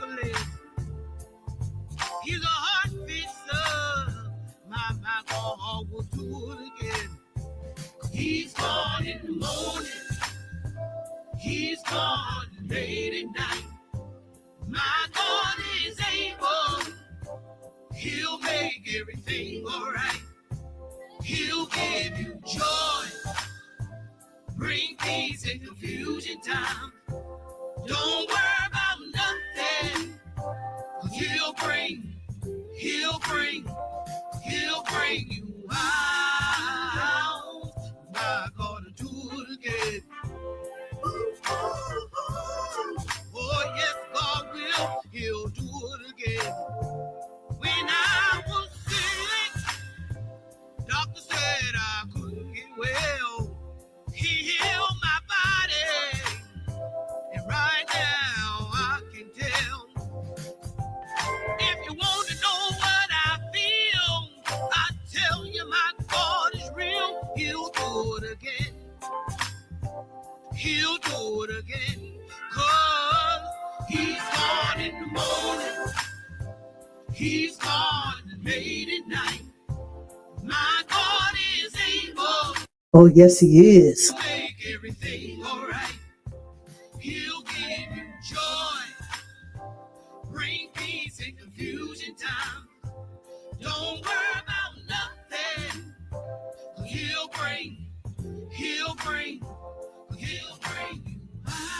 marvelous. He's a heart fixer. My God will do it again. He's gone in the morning. He's gone late at night. My God is able. He'll make everything all right. He'll give you joy. Bring peace in confusion time. Don't worry about nothing. 'Cause he'll bring you out. My God will do it again. Oh, yes, God will. He'll do it again. When I was sick, doctor said I couldn't get well. He healed my body, and right now I can tell. If you want to know what I feel, I tell you my God is real. He'll do it again. He'll do it again. 'Cause he's gone in the morning. He's gone late at night. My God is able. Oh, yes, he is. To make everything all right. He'll give you joy. Bring peace in confusion time. Don't worry about nothing. 'Cause he'll bring you out.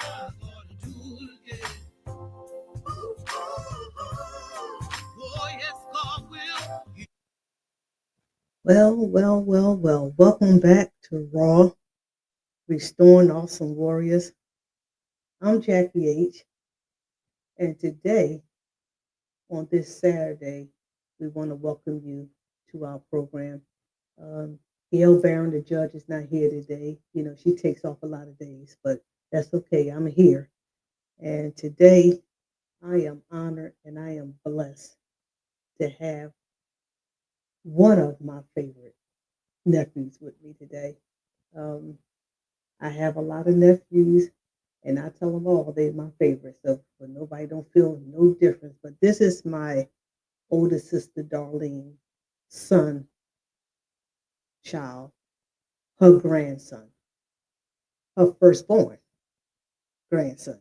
I'm gonna do it again. Oh, yes, God will. Well. Welcome back to Raw, Restoring Awesome Warriors. I'm Jackie H. And today, on this Saturday, we want to welcome you to our program. Gail Barron, the judge, is not here today. You know, she takes off a lot of days, but that's okay. I'm here. And today, I am honored and I am blessed to have one of my favorite nephews with me today. I have a lot of nephews, and I tell them all they're my favorites, so but nobody don't feel no difference. But this is my older sister, Darlene, son, child, her grandson, her firstborn grandson.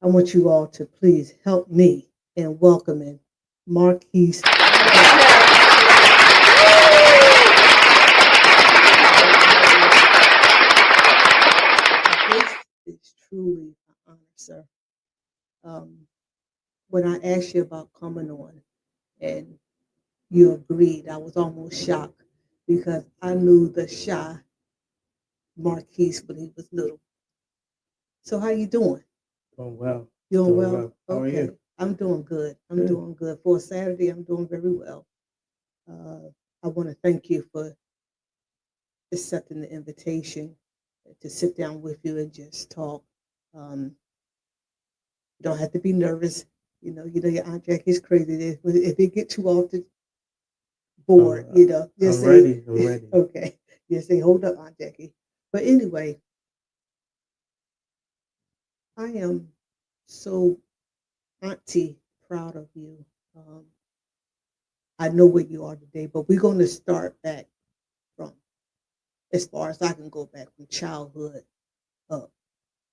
I want you all to please help me in welcoming Markese. This is truly an honor, sir. When I asked you about coming on and you agreed, I was almost shocked because I knew the shy Markese when he was little. So how you doing? Doing well. Doing well? How are you? I'm doing good. I'm Good. doing good. For a Saturday, I'm doing very well. I want to thank you for accepting the invitation to sit down with you and just talk. You don't have to be nervous. You know your Aunt Jackie's crazy. If it get too off the board, just I'm say, ready. I'm ready. okay. Just say, hold up, Aunt Jackie. But anyway, I am so auntie proud of you. I know where you are today, but we're going to start back from as far as I can go back from childhood up.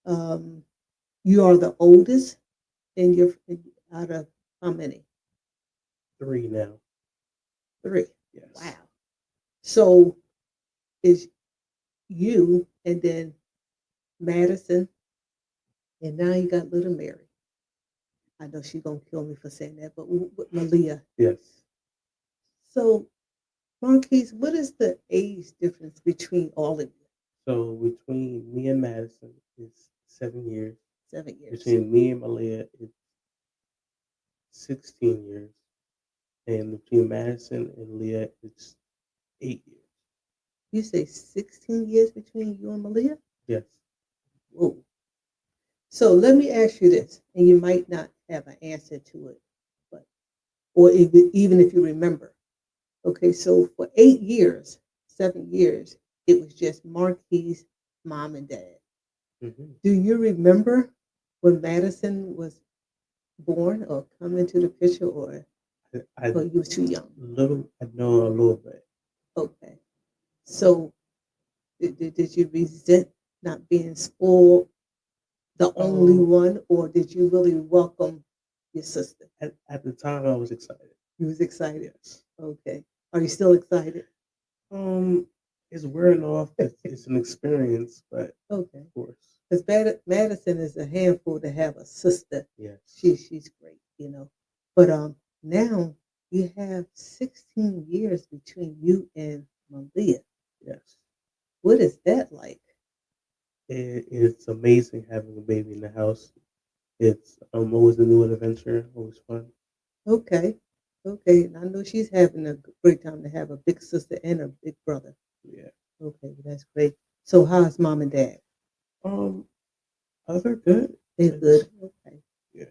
You are the oldest out of how many? 3 now. 3. Yes. Wow. So is you and then Madison, and now you got little Mary. I know she's gonna kill me for saying that, but with Malia. Yes. So, Markese, what is the age difference between all of you? So between me and Madison is 7 years. 7 years. Between me and Malia is 16 years. And between Madison and Leah it's 8 years. You say 16 years between you and Malia? Yes. Whoa. So let me ask you this, and you might not have an answer to it, or even if you remember. Okay, so for 8 years, 7 years, it was just Markese's mom and dad. Mm-hmm. Do you remember when Madison was born or come into the picture, I or you was too young? I know a little bit. Okay. So did you resent not being spoiled, the only Um, one, or did you really welcome your sister? at the time, I was excited. You was excited. Yes. Okay. Are you still excited? Um, it's wearing off. It's an experience, but Okay. of course, Because Madison is a handful to have a sister. yes, She's great, you know. But now you have 16 years between you and Malia. yes. What is that like? It's amazing having a baby in the house. It's always a new adventure, always fun. Okay. Okay. And I know she's having a great time to have a big sister and a big brother. Yeah. Okay, well, that's great. So how's mom and dad? Um, Other good. They're It's good. Okay. yeah.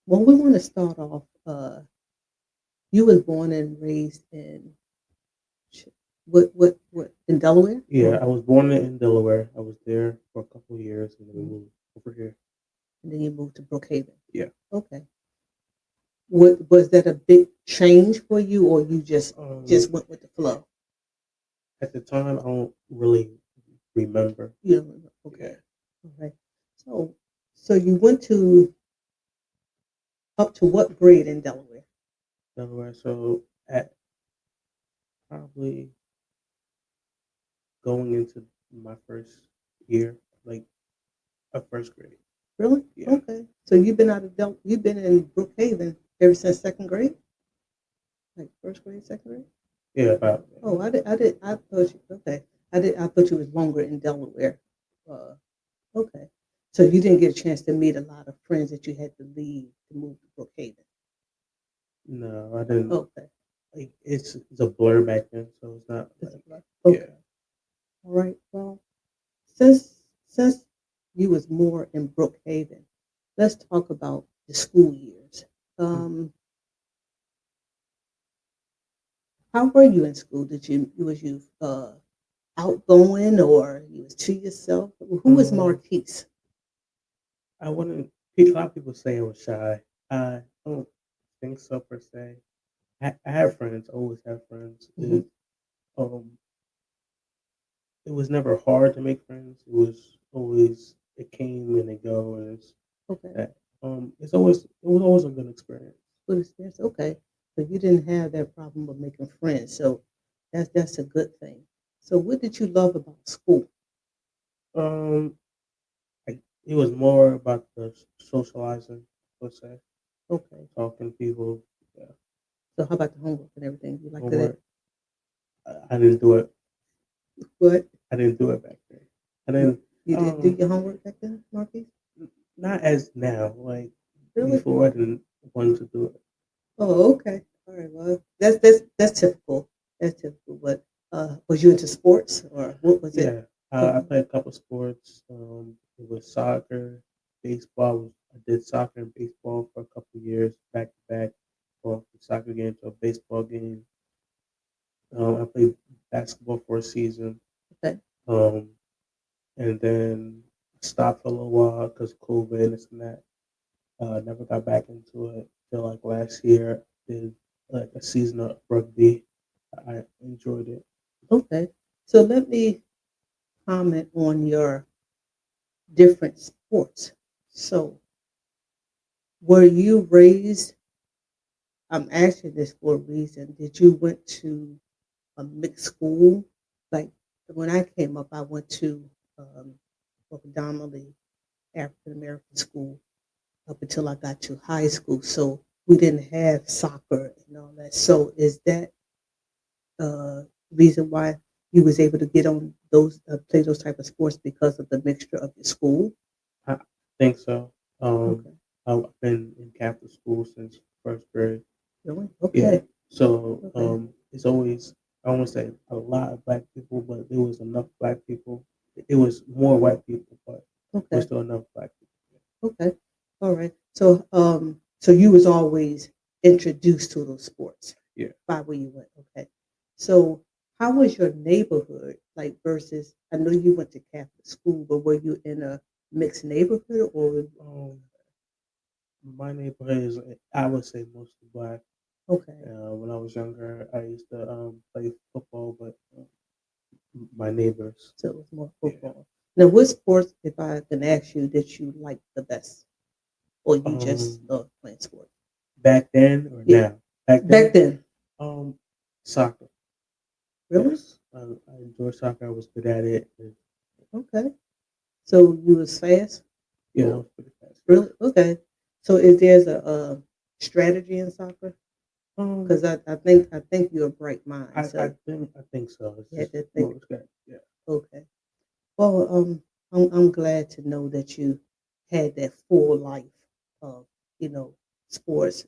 Well, we want to start off. You was born and raised in what in Delaware? Yeah, I was born in Delaware. I was there for a couple of years, and then we Mhm. moved over here. And then you moved to Brookhaven. Yeah. Okay. What was that a big change for you, or you just went with the flow? At the time, I don't really remember. You don't remember? Yeah, Okay. All right. So so you went to up to what grade in Delaware? Delaware. So at probably going into my first year, like a first grade. Really? Yeah, Okay. So you've been you've been in Brookhaven ever since second grade, like first grade, second grade. yeah, about Oh, I thought you, okay. I thought you was longer in Delaware. Uh, okay. So you didn't get a chance to meet a lot of friends that you had to leave to move to Brookhaven. no, I didn't. Okay. Like it's a blur back then, so it's not It's a like plus. yeah. Okay. All right. Well, since you was more in Brookhaven, let's talk about the school years. Mm. Um, how were you in school? Did you was you outgoing or you was to yourself? Who was Um, Markese? I wouldn't. A lot of people say I was shy. I don't think so per se. I have friends. Always have friends. Hmm. Um, it was never hard to make friends. It was always it came and it go, and it's Okay. that. It was always a good experience. Good experience. Okay. So you didn't have that problem of making friends. So that's a good thing. So what did you love about school? Um, it was more about the socializing, let's say, Okay. talking to people. Yeah, So how about the homework and everything? You liked it? homework. I didn't do it. What? I didn't do it back then. I You, didn't. you didn't do your homework back then, Marquise? Not as now. Like Really? before, I didn't want to do it. Oh, okay. All right. Well, that's typical. That's typical. But was you into sports or what was it? Yeah, I Okay. played a couple sports. It was soccer, baseball. I did soccer and baseball for a couple of years, back to back, going from soccer game to a baseball game. I played basketball for a season, Okay. um, and then stopped for a little while because of COVID and this and that. Never got back into it till like last year. Did like a season of rugby. I enjoyed it. Okay. So let me comment on your different sports. So were you raised? I'm asking this for a reason. Did you went to a mixed school? Like when I came up, I went to um, a predominantly African American school up until I got to high school. So we didn't have soccer and all that. So is that reason why you was able to get on those play those type of sports because of the mixture of your school? I think so. Um, Okay, I've been in Catholic school since first grade. really? Yeah. Okay, So okay, it's always I won't say a lot of black people, but there was enough black people. It was more white people, but there was okay, still enough black people. okay. All right. So so you was always introduced to those sports Yeah. by where you went. Okay. So how was your neighborhood like versus? I know you went to Catholic school, but were you in a mixed neighborhood or Um, my neighborhood is, I would say, mostly black. okay? When I was younger, I used to play football, but my neighbors, So it was more yeah. football. Now, what sports, if I can ask you, that you like the best, or you just Um, love playing sports? Back then or Yeah, now? Back back then, then, um, soccer. really? Yes, I enjoy soccer. I was good at it. And, Okay. So you was fast, yeah, I or was pretty fast. really? Okay. So is there's a strategy in soccer? Um, Because I think you're a bright mind, so I think so. It's you had just to think. more respect. Yeah. Okay. Well, I'm glad to know that you had that full life of you know sports.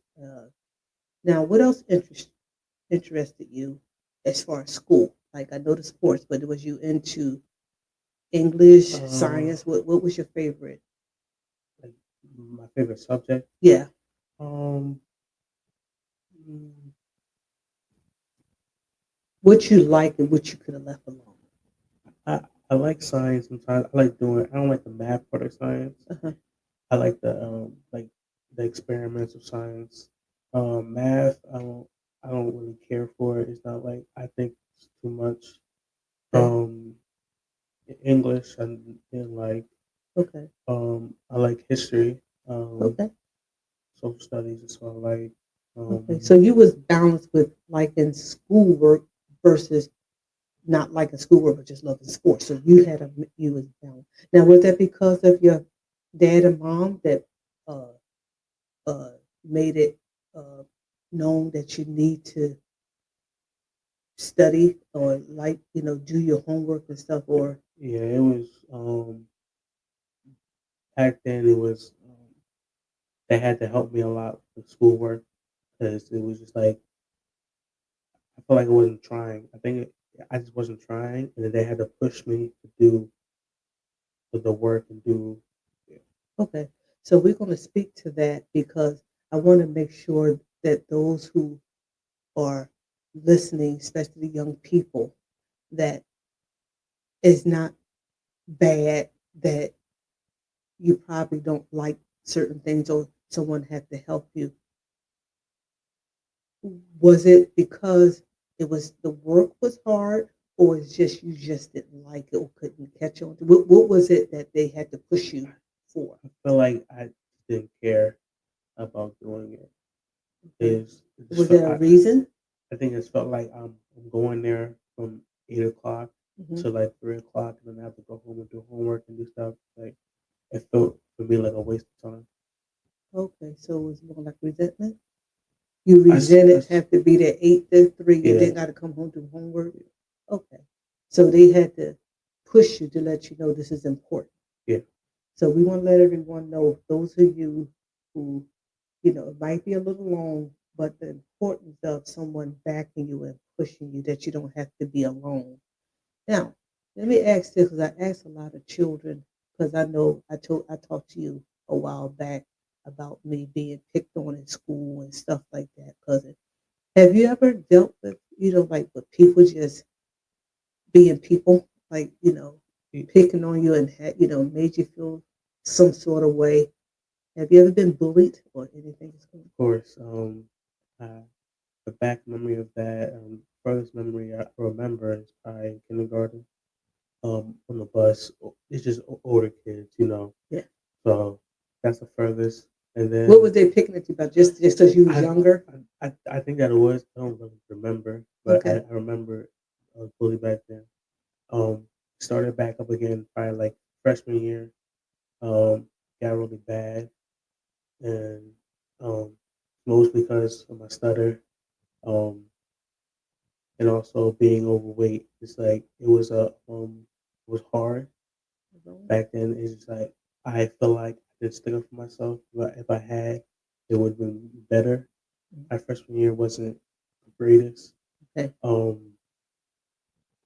Now, what else interested you as far as school? Like I know the sports, but was you into English, Uh, science? What was your favorite? like my favorite subject. Yeah. Um, mm, What you like and what you could have left alone? I I like science sometimes. I like doing. I don't like the math part of science. Uh-huh. I like the experiments of science. Math, I don't really care for it. It's not like I think it's too much. Okay. Um, English and like Okay. I like history. Okay. Social studies is what I like. Okay. So Um, you was balanced with liking schoolwork versus not liking schoolwork, but just loving sports. So you was balanced. Now, was that because of your dad and mom that uh, uh, made it uh, known that you need to study or like do your homework and stuff? Or yeah, it was back then. It was they had to help me a lot with schoolwork because it was just like I felt like I wasn't trying. I just wasn't trying, and then they had to push me to do the work and do. Yeah. okay, so we're going to speak to that because I want to make sure that those who are listening, especially young people, that it's not bad that you probably don't like certain things or someone had to help you. Was it because it was the work was hard, or it's just you just didn't like it or couldn't catch on? What was it that they had to push you for? I feel like I didn't care about doing it. Okay. It just Was felt, there a reason? I think it felt like I'm going there from 8 o'clock Hmm. to like 3 o'clock, and then I have to go home and do homework and do stuff. Like it felt for me like a waste of time. Okay, so it was more like resentment. You I resented have to be there 8 to 3 and yeah, then got to come home do homework. Okay, so they had to push you to let you know this is important. yeah, So we want to let everyone know those of you who it might be a little long, but the importance of someone backing you and pushing you that you don't have to be alone. Now, let me ask this because I ask a lot of children because I know I talked to you a while back about me being picked on in school and stuff like that. Because have you ever dealt with like with people just being people like of picking on you and had, made you feel some sort of way? Have you ever been bullied or anything? course. Uh, the back memory of that, furthest memory I remember is probably in kindergarten. On the bus, it's just older kids, you know. Yeah. So that's the furthest. And What was then they picking at you about? Just because you was I, younger? I think that it was. I don't really remember, but Okay. I remember I was bullied back then. Started back up again probably like freshman year. Got really bad, and mostly because of my stutter, um, and also being overweight. It's like it was hard back then. It's just like I feel like I did stick up for myself, but if I had, it would have been better. My freshman year wasn't the greatest. Okay. Um,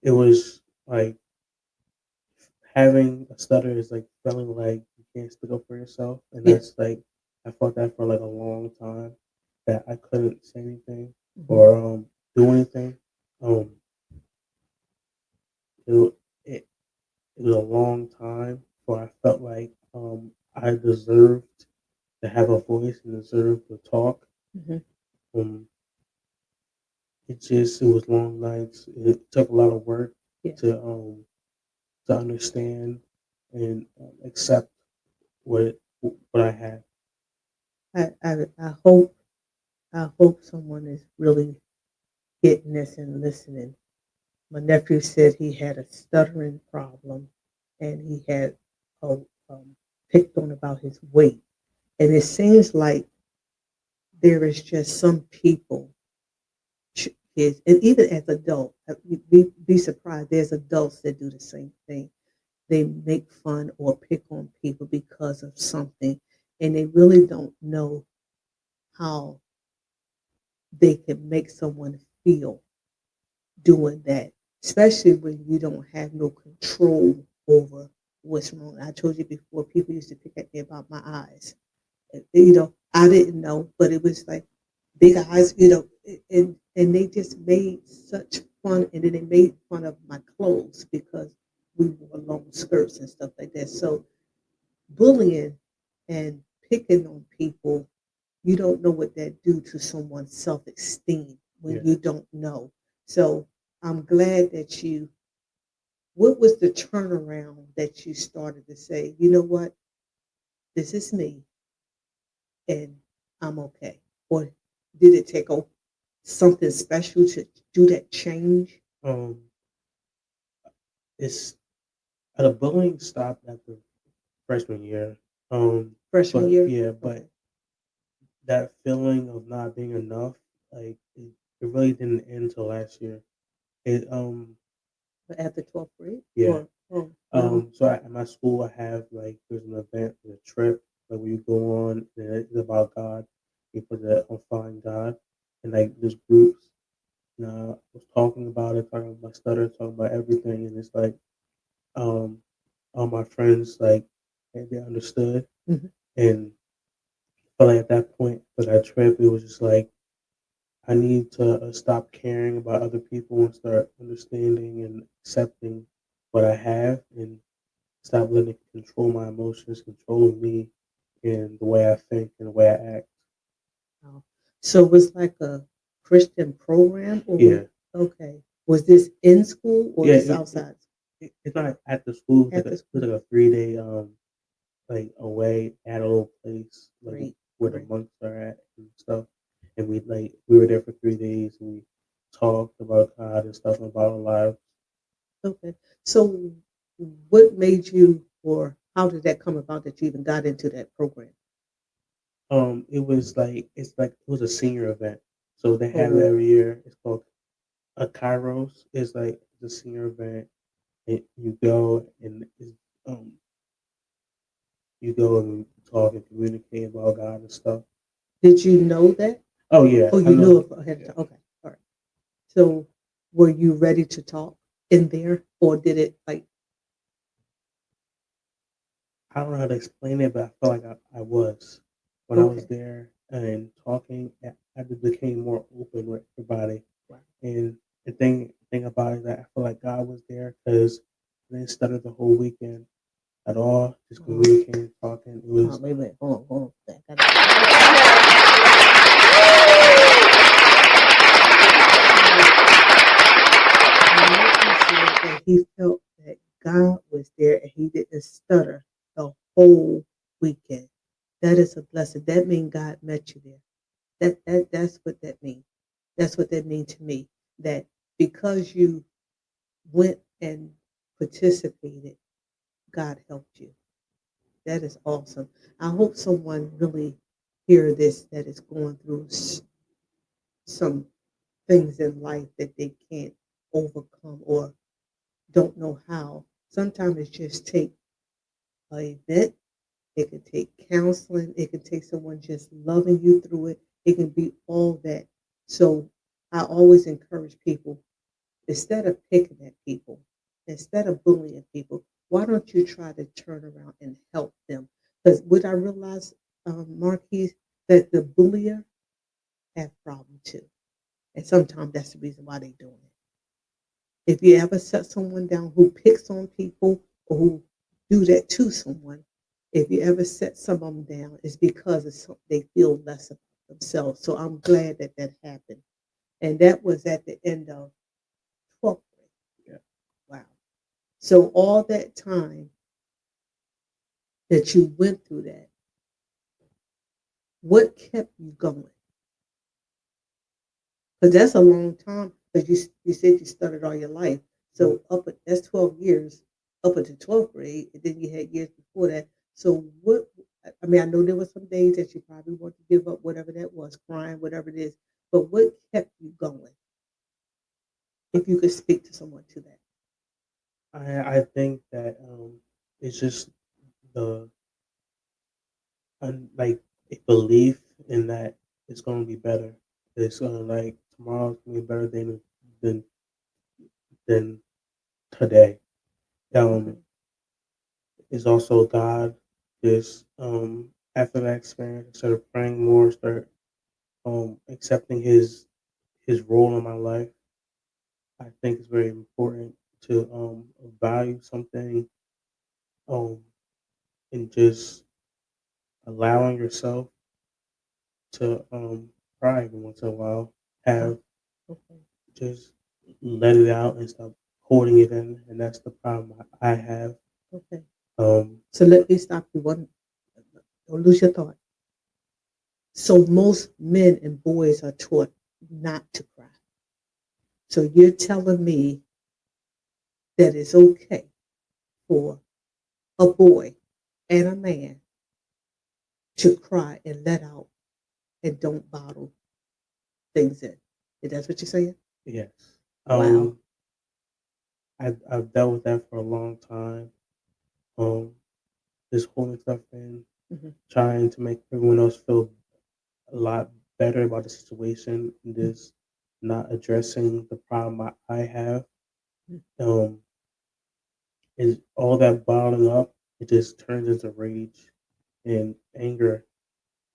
it was like having a stutter is like feeling like you can't stick up for yourself, and Yeah. that's like I felt that for like a long time that I couldn't say anything Mhm. or do anything. Um, it, it it was a long time before I felt like I deserved to have a voice and deserved to talk. Hmm. Um, it was long nights. It took a lot of work Yeah. to understand and accept what I had. I hope someone is really getting this and listening. My nephew said he had a stuttering problem, and he had a, picked on about his weight. And it seems like there is just some people, kids, and even as adults, be surprised. There's adults that do the same thing. They make fun or pick on people because of something, and they really don't know how they can make someone feel doing that, especially when you don't have no control over what's wrong. I told you before, people used to pick at me about my eyes. I didn't know, but it was like big eyes, and they just made such fun, and then they made fun of my clothes because we wore long skirts and stuff like that. So bullying and picking on people, you don't know what that do to someone's self-esteem when Yeah. you don't know. So I'm glad that what was the turnaround that you started to say, you know what, this is me and I'm okay? Or did it take something special to do that change? Um, it's the bullying stopped after freshman year. Freshman But year? yeah, but Okay. that feeling of not being enough, like it really didn't end till last year. It But after 12th grade? yeah. Or, oh, wow. So at my school, I have like there's an event, a trip, like where you go on, and it's about God. You put that on find God, and like there's groups. And I was talking about it, talking about my stutter, talking about everything, and it's like um, all my friends like they understood, Mhm. and but like at that point for that trip, it was just like I need to stop caring about other people and start understanding and accepting what I have, and stop letting it control my emotions, controlling me and the way I think and the way I act. Wow. So it was like a Christian program, or Yeah, okay. Was this in school or yeah. this outside? It's not at the school. After It's school? like a 3 day like away at a little place like Great, where the great. monks are at and stuff. And we were there for 3 days and we talked about God and stuff about our lives. Okay. So what made you, or how did that come about that you even got into that program? It was like it was a senior event, so they have it Oh, every year. It's called a Kairos. It's like the senior event. You go and um you go and talk and communicate about God and stuff. did you know that? Oh yeah, Oh, I you knew know. it ahead of Yeah. time. Okay. All right. So were you ready to talk in there, or did it like, I don't know how to explain it, but I felt like I was when I was okay. there and talking. I just became more open with everybody. Wow. And the thing about it is that I feel like God was there because I didn't stutter the whole weekend at all. Just Uh-huh. communicating, talking. It was Wait a minute. Hold on. Hold on. I gotta- that he felt that God was there and he didn't stutter the whole weekend. That is a blessing. That means God met you there. That's what that means. That's what that means to me. That because you went and participated, God helped you. That is awesome. I hope someone really hear this that is going through some things in life that they can't overcome or don't know how. Sometimes it just take an event. It can take counseling. It can take someone just loving you through it. It can be all that. So I always encourage people, instead of picking at people, instead of bullying people, why don't you try to turn around and help them? Because what I realized, Marquise, that the bullier have problem too. And sometimes that's the reason why they're doing it. If you ever set someone down who picks on people or who do that to someone, If you ever set some of them down, it's because they feel less about themselves. So I'm glad that that happened. And that was at the end of 12th grade. Yeah. Wow. So all that time that you went through that, what kept you going? Because that's a long time. Because you said you studied all your life. So that's 12 years up until 12th grade, and then you had years before that. So what? I mean, I know there were some days that you probably want to give up, whatever that was, crying, whatever it is. But what kept you going? If you could speak to someone to that. I think that it's just the like a belief in that it's going to be better. It's gonna like tomorrow's gonna be better than than today. Okay. Is also God. Just after that experience, I started praying more, start accepting his role in my life. I think it's very important to value something um and just allowing yourself to cry every once in a while. Oh, Have okay. just let it out and stop holding it in, and that's the problem I have. Okay. Um, So let me stop you one. Don't lose your thought. So most men and boys are taught not to cry. So you're telling me that it's okay for a boy and a man to cry and let out and don't bottle things in. Is that what you're saying? yes, Wow. um, I've dealt with that for a long time. Um, just holding stuff in, Hmm. trying to make everyone else feel a lot better about the situation, and just not addressing the problem I have. Um, is all that bottling up, it just turns into rage and anger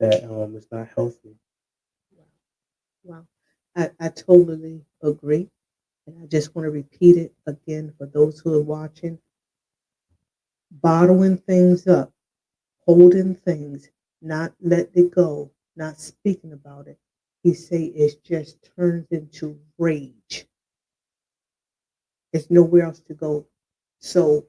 that is not healthy. Wow. I totally agree. And I just want to repeat it again for those who are watching. Bottling things up, holding things, not letting it go, not speaking about it. He say it just turns into rage. There's nowhere else to go. So,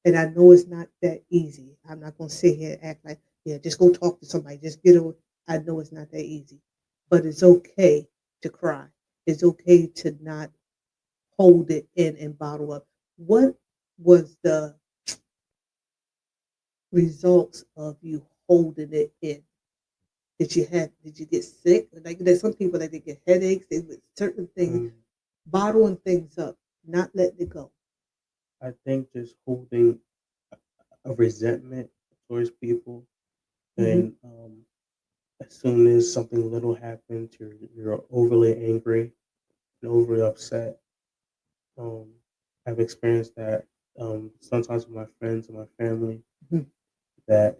and I know it's not that easy. I'm not going to sit here and act like, yeah, just go talk to somebody, just get over. I know it's not that easy, but it's okay to cry. It's okay to not hold it in and bottle up. What was the results of you holding it in? Did you get sick? Like there's some people that they get headaches, they with certain things, Um, bottling things up, not letting it go. I think just holding a resentment towards people, Hmm. and as soon as something little happens, you're overly angry and overly upset. Um, I've experienced that sometimes with my friends and my family Hmm. that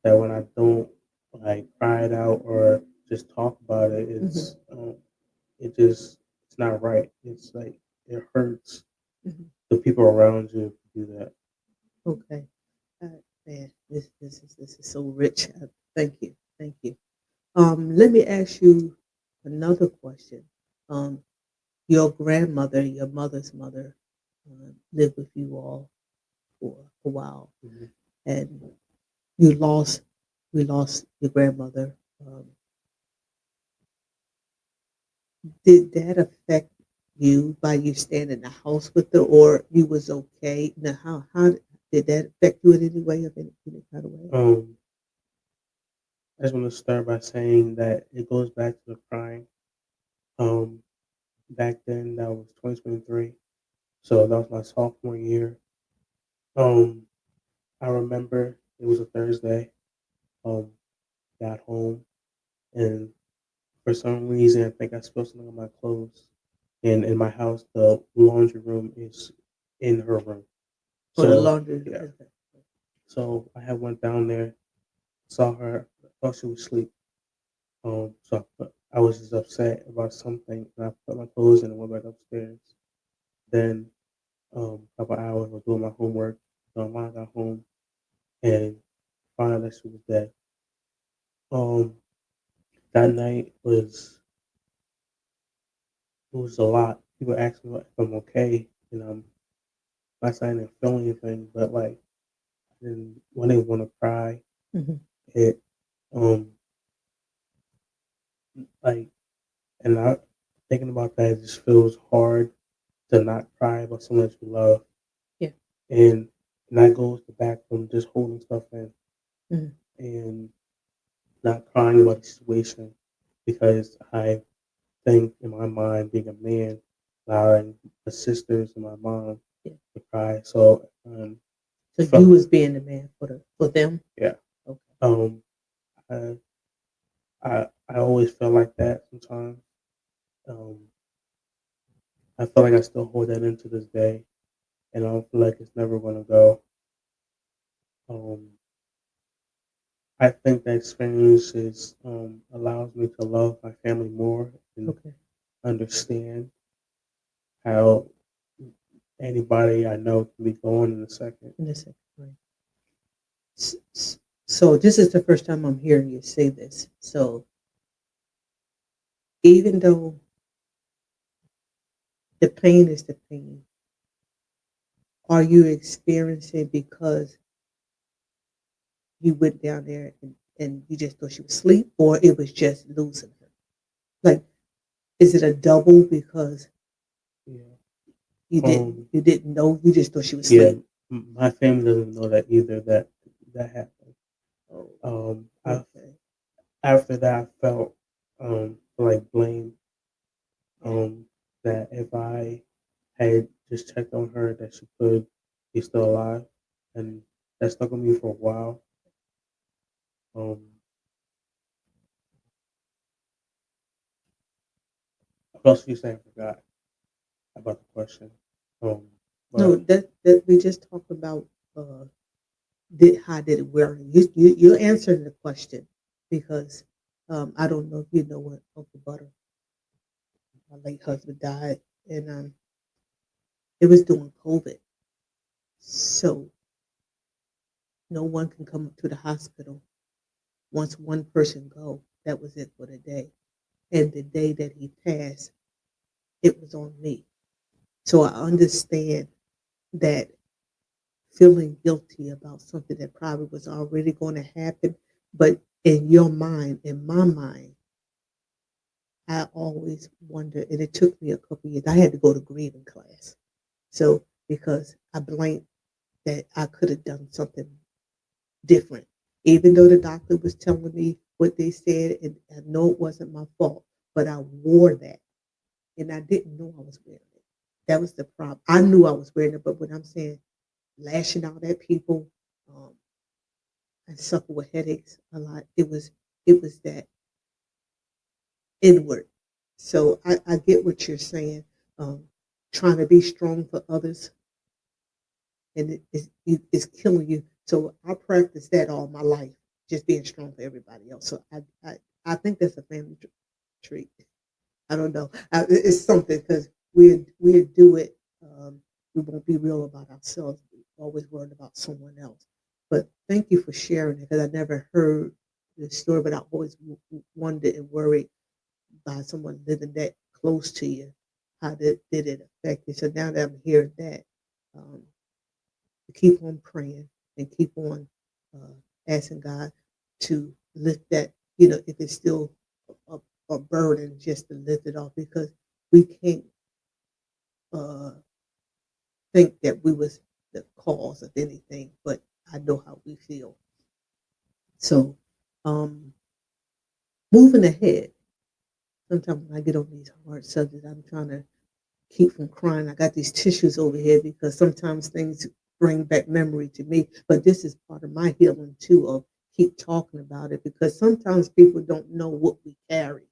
that when I don't like cry it out or just talk about it, Hmm. it's not right. It's like it hurts Hmm. the people around you to do that. Okay. Uh, man, this is so rich. Thank you, thank you. Let me ask you another question. Um, your grandmother, your mother's mother, lived with you all for a while, Mhm. and you lost, we lost your grandmother. Um, did that affect you by you staying in the house with her, or you was okay? Now, how did that affect you in any way, of any kind of way? Um, I just want to start by saying that it goes back to the crying. Um, Back then, that was 2023, so that was my sophomore year. Um, I remember it was a Thursday. Um, got home, and for some reason, I think I spilled something on my clothes. And in my house, the laundry room is in her room. For the So laundry? yeah, Okay. so I had went down there, saw her, thought she was asleep. I was just upset about something, and I put my clothes in and went back upstairs. Then a couple hours, I was doing my homework. So when I got home, and found out that she was dead. Um, that night was a lot. People asked me if I'm okay, and not saying I didn't feel anything, but like I didn't want to cry. Mhm. It um like and I thinking about that it just feels hard to not cry about someone that you love, Yeah. and that goes back from just holding stuff in Mhm. and not crying about the situation because I think in my mind being a man, allowing my sisters and my mom Yeah. to cry. So So you felt was being the man for them. yeah. Okay. Um, I I always felt like that sometimes. Um, I feel like I still hold that in to this day, and I don't feel like it's never gonna go. Um, I think that experience allows me to love my family more and Okay. understand how anybody I know can be going in a second. In a second, right. So this is the first time I'm hearing you say this. So even though the pain is the pain, are you experiencing because you went down there and you just thought she was asleep, or it was just losing her? Like, is it a double because Yeah. you didn't Um. you didn't know, you just thought she was Yeah. asleep? My family doesn't know that either. That happened. Oh, I okay. after that I felt like blame. Um. That if I had just checked on her, that she could be still alive, and that stuck with me for a while. Um. What else you saying? I forgot about the question. Um. No, But that we just talked about. Uh, how did it work? You answered the question because I don't know if you know what Uncle Butter, my late husband, died, and it was during COVID, so no one can come up to the hospital. Once one person go, that was it for the day. And the day that he passed, it was on me. So I understand that feeling guilty about something that probably was already going to happen, but in your mind, in my mind, I always wonder, and it took me a couple years. I had to go to grieving class. So because I blanked that I could have done something different. Even though the doctor was telling me what they said, and I know it wasn't my fault, but I wore that and I didn't know I was wearing it. That was the problem. I knew I was wearing it, but when I'm saying lashing out at people, um, I suffer with headaches a lot. It was that inward. So I get what you're saying. Um, Trying to be strong for others, and it's killing you. So I practiced that all my life, just being strong for everybody else. So I think that's a family trait. I don't know. It's something because we do it. We won't be real about ourselves. We're always worried about someone else. But thank you for sharing it because I never heard the story, but I always wondered and worried by someone living that close to you. How did it affect you? So now that I'm hearing that, um, to keep on praying and keep on uh, asking God to lift that, if it's still a, a burden, just to lift it off because we can't uh, think that we was the cause of anything, but I know how we feel. So, um, moving ahead, sometimes when I get on these hard subjects, I'm trying to keep from crying. I got these tissues over here because sometimes things bring back memory to me. But this is part of my healing too of keep talking about it because sometimes people don't know what we carry,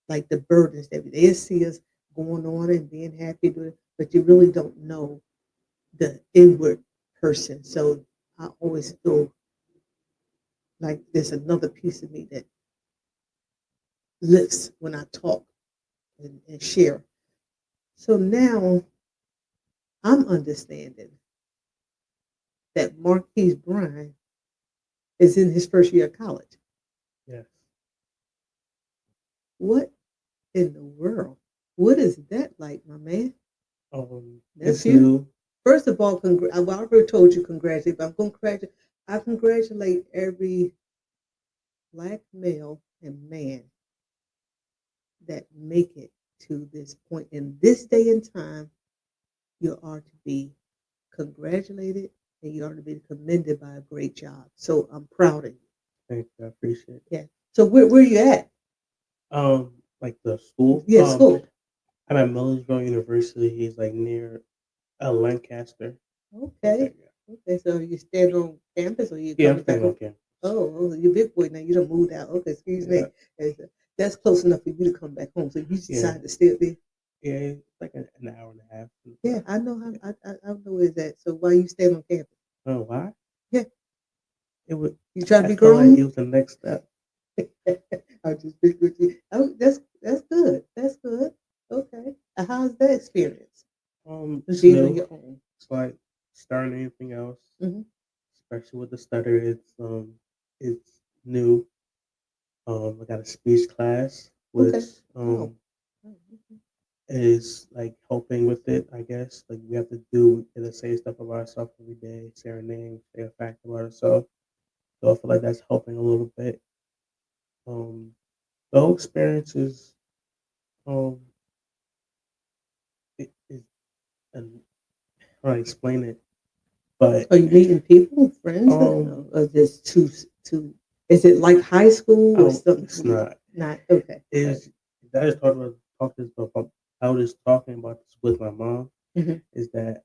like the burdens that they see us going on and being happy with it, but you really don't know the inward person. So I always feel like there's another piece of me that lifts when I talk and share. So now I'm understanding that Markese Bryant is in his first year of college. Yes. What in the world? What is that like, my man? That's It's you. new. First of all, well, I already told you congratulate, but I'm going to congratulate. I congratulate every black male and man that make it to this point in this day and time. You are to be congratulated and you are to be commended by a great job. So I'm proud of you. Thank you. I appreciate it. Yeah. So where you at? Like the school. Yeah, school. I'm at Millersville University. He's like near Lancaster. Okay. Okay. So you staying on campus or you Yeah, I'm coming back staying on home? campus. Oh, you big boy now. You don't moved out. Okay, excuse me. That's close enough for you to come back home. So you decided to stay there. Yeah, it's like an hour and a half. Yeah, I know how. I know where that. So why you staying on campus? Oh, why? Yeah, It was. you trying to I be felt like grown? it was the next step. I just pick with you. Oh, that's good. That's good. Okay. How's that experience? It's Being on new. your own. It's like starting anything else, Hmm. especially with the stutter. It's new. I got a speech class, which Okay. Oh. Oh, okay. is like helping with it. I guess like we have to do and say stuff about ourselves every day, say our name, say a fact about ourselves. So I feel like that's helping a little bit. Um, the whole experience is um, it and how do I explain it, but Are you meeting people, friends, or just two? Is it like high school or something? it's not. Not okay. Is I just talked this about I was talking about this with my mom. Mm-hmm. Is that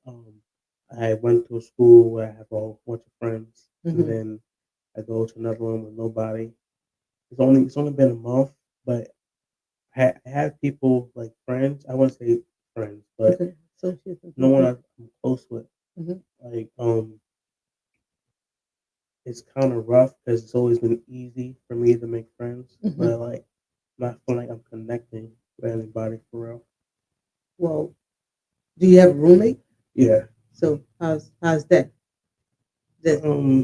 I went to a school where I have a whole bunch of friends, and Mm-hmm. then I go to another one with nobody. It's only been a month, but I have people like friends. I wouldn't say friends, but Okay. Associates and no one people. I'm close with. Mm-hmm. Like it's kind of rough because it's always been easy for me to make friends, Mm-hmm. but like not feeling like I'm connecting with anybody for real. Well, do you have a roommate? Yeah. So how's that? That's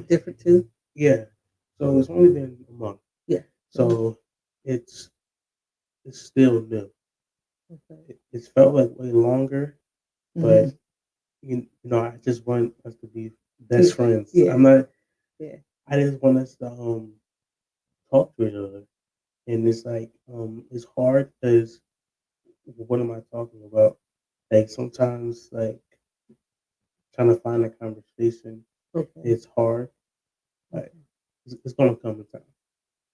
different too. Yeah. So it's only been a month. Yeah. So it's it's still new. Okay. It's felt like way longer, Mm-hmm. but I just want us to be best friends. Yeah. I'm not. Yeah. I just want us to talk to each other, and it's like it's hard because what am I talking about? Like sometimes like trying to find a conversation, Okay. it's hard, but Okay. it's gonna come in time.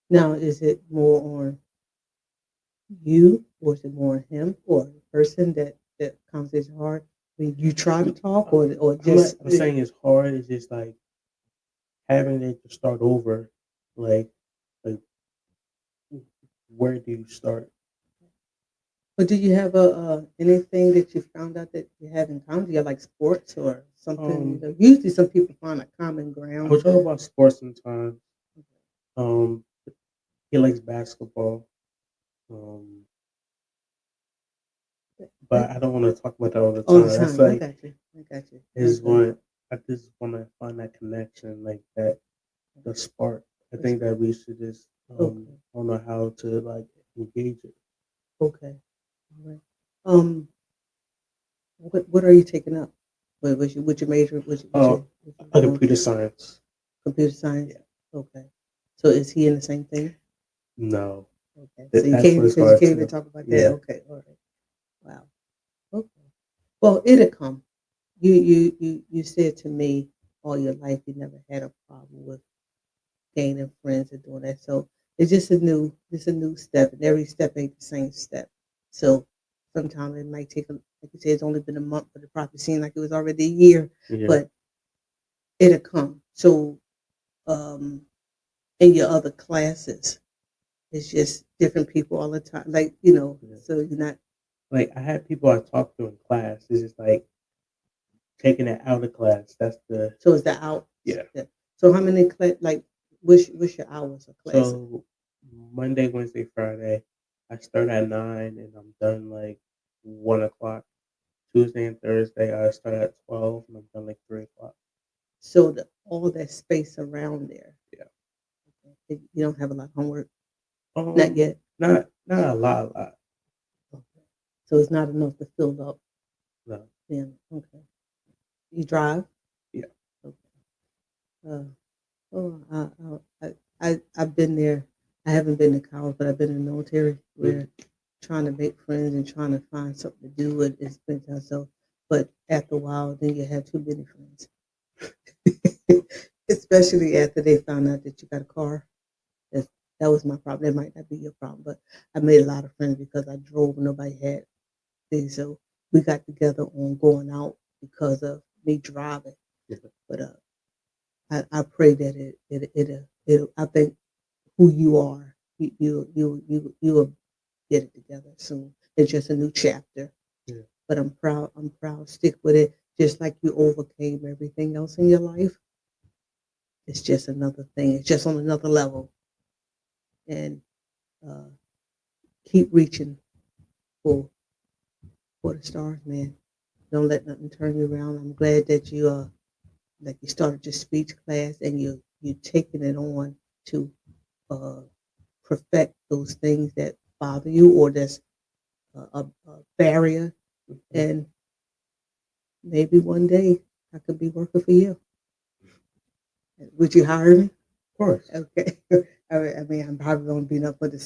Now, is it more on you, or is it more on him, or the person that conversation hard? I mean, you try to talk, or I'm not. just I'm saying it's hard. It's just like having it to start over. Like where do you start? But do you have a anything that you found out that you have in common? Do you have like sports or something? Usually some people find a common I ground. was talking about sports sometimes. Um, he likes basketball. Um, but I don't want to talk about that all the All the time. That's time. I like got you. I got you. is what I just want to find that connection, like that the spark. I think that we should just Okay. I don't know how to like engage it. Okay. All right. Um, what are you taking up? What's your major? What you A going? computer science. Computer science. Yeah. Okay. So is he in the same thing? No, Okay. So you that's can't what's because you hard can't even too. talk about that. Yeah. Okay. All right. Wow. Okay. Well, it'll come. You said to me all your life you never had a problem with gaining friends and doing that. So it's a new step, and every step ain't the same step. So sometimes it might take like you said, it's only been a month, but it probably seemed like it was already a year. Yeah. But it'll come. So um, in your other classes, it's just different people all the time. Like Yeah. so you're not. Like I had people I talked to in class. It's just like taking it out of class. That's the So is that out? yeah. Yeah. So how many like what's your hours of classes? So Monday, Wednesday, Friday, I start at 9 and I'm done like 1 o'clock. Tuesday and Thursday, I start at 12 and I'm done like 3 o'clock. So all that space around there. Yeah. You don't have a lot of homework, not Um, yet. not a lot. Okay. So it's not enough to fill up. No, Yeah. Okay. You drive. yeah. Okay. Uh, oh, I've been there. I haven't been to college, but I've been in the military Mhm. where trying to make friends and trying to find something to do with it's been so. But after a while, then you have too many friends, especially after they found out that you got a car. That's, that was my problem. That might not be your problem, but I made a lot of friends because I drove. And nobody had things, so we got together on going out because of me driving. But I pray that it I think who you are, you will get it together soon. It's just a new chapter. Yeah. But I'm proud. I'm proud. Stick with it. Just like you overcame everything else in your life, it's just another thing. It's just on another level. And uh, keep reaching for for the stars, man. Don't let nothing turn you around. I'm glad that you like you started your speech class and you taking it on to uh, perfect those things that bother you or that's a barrier. Mhm. And maybe one day I could be working for you. Would you hire me? Of course. Okay. I mean, I'm probably going to be enough for the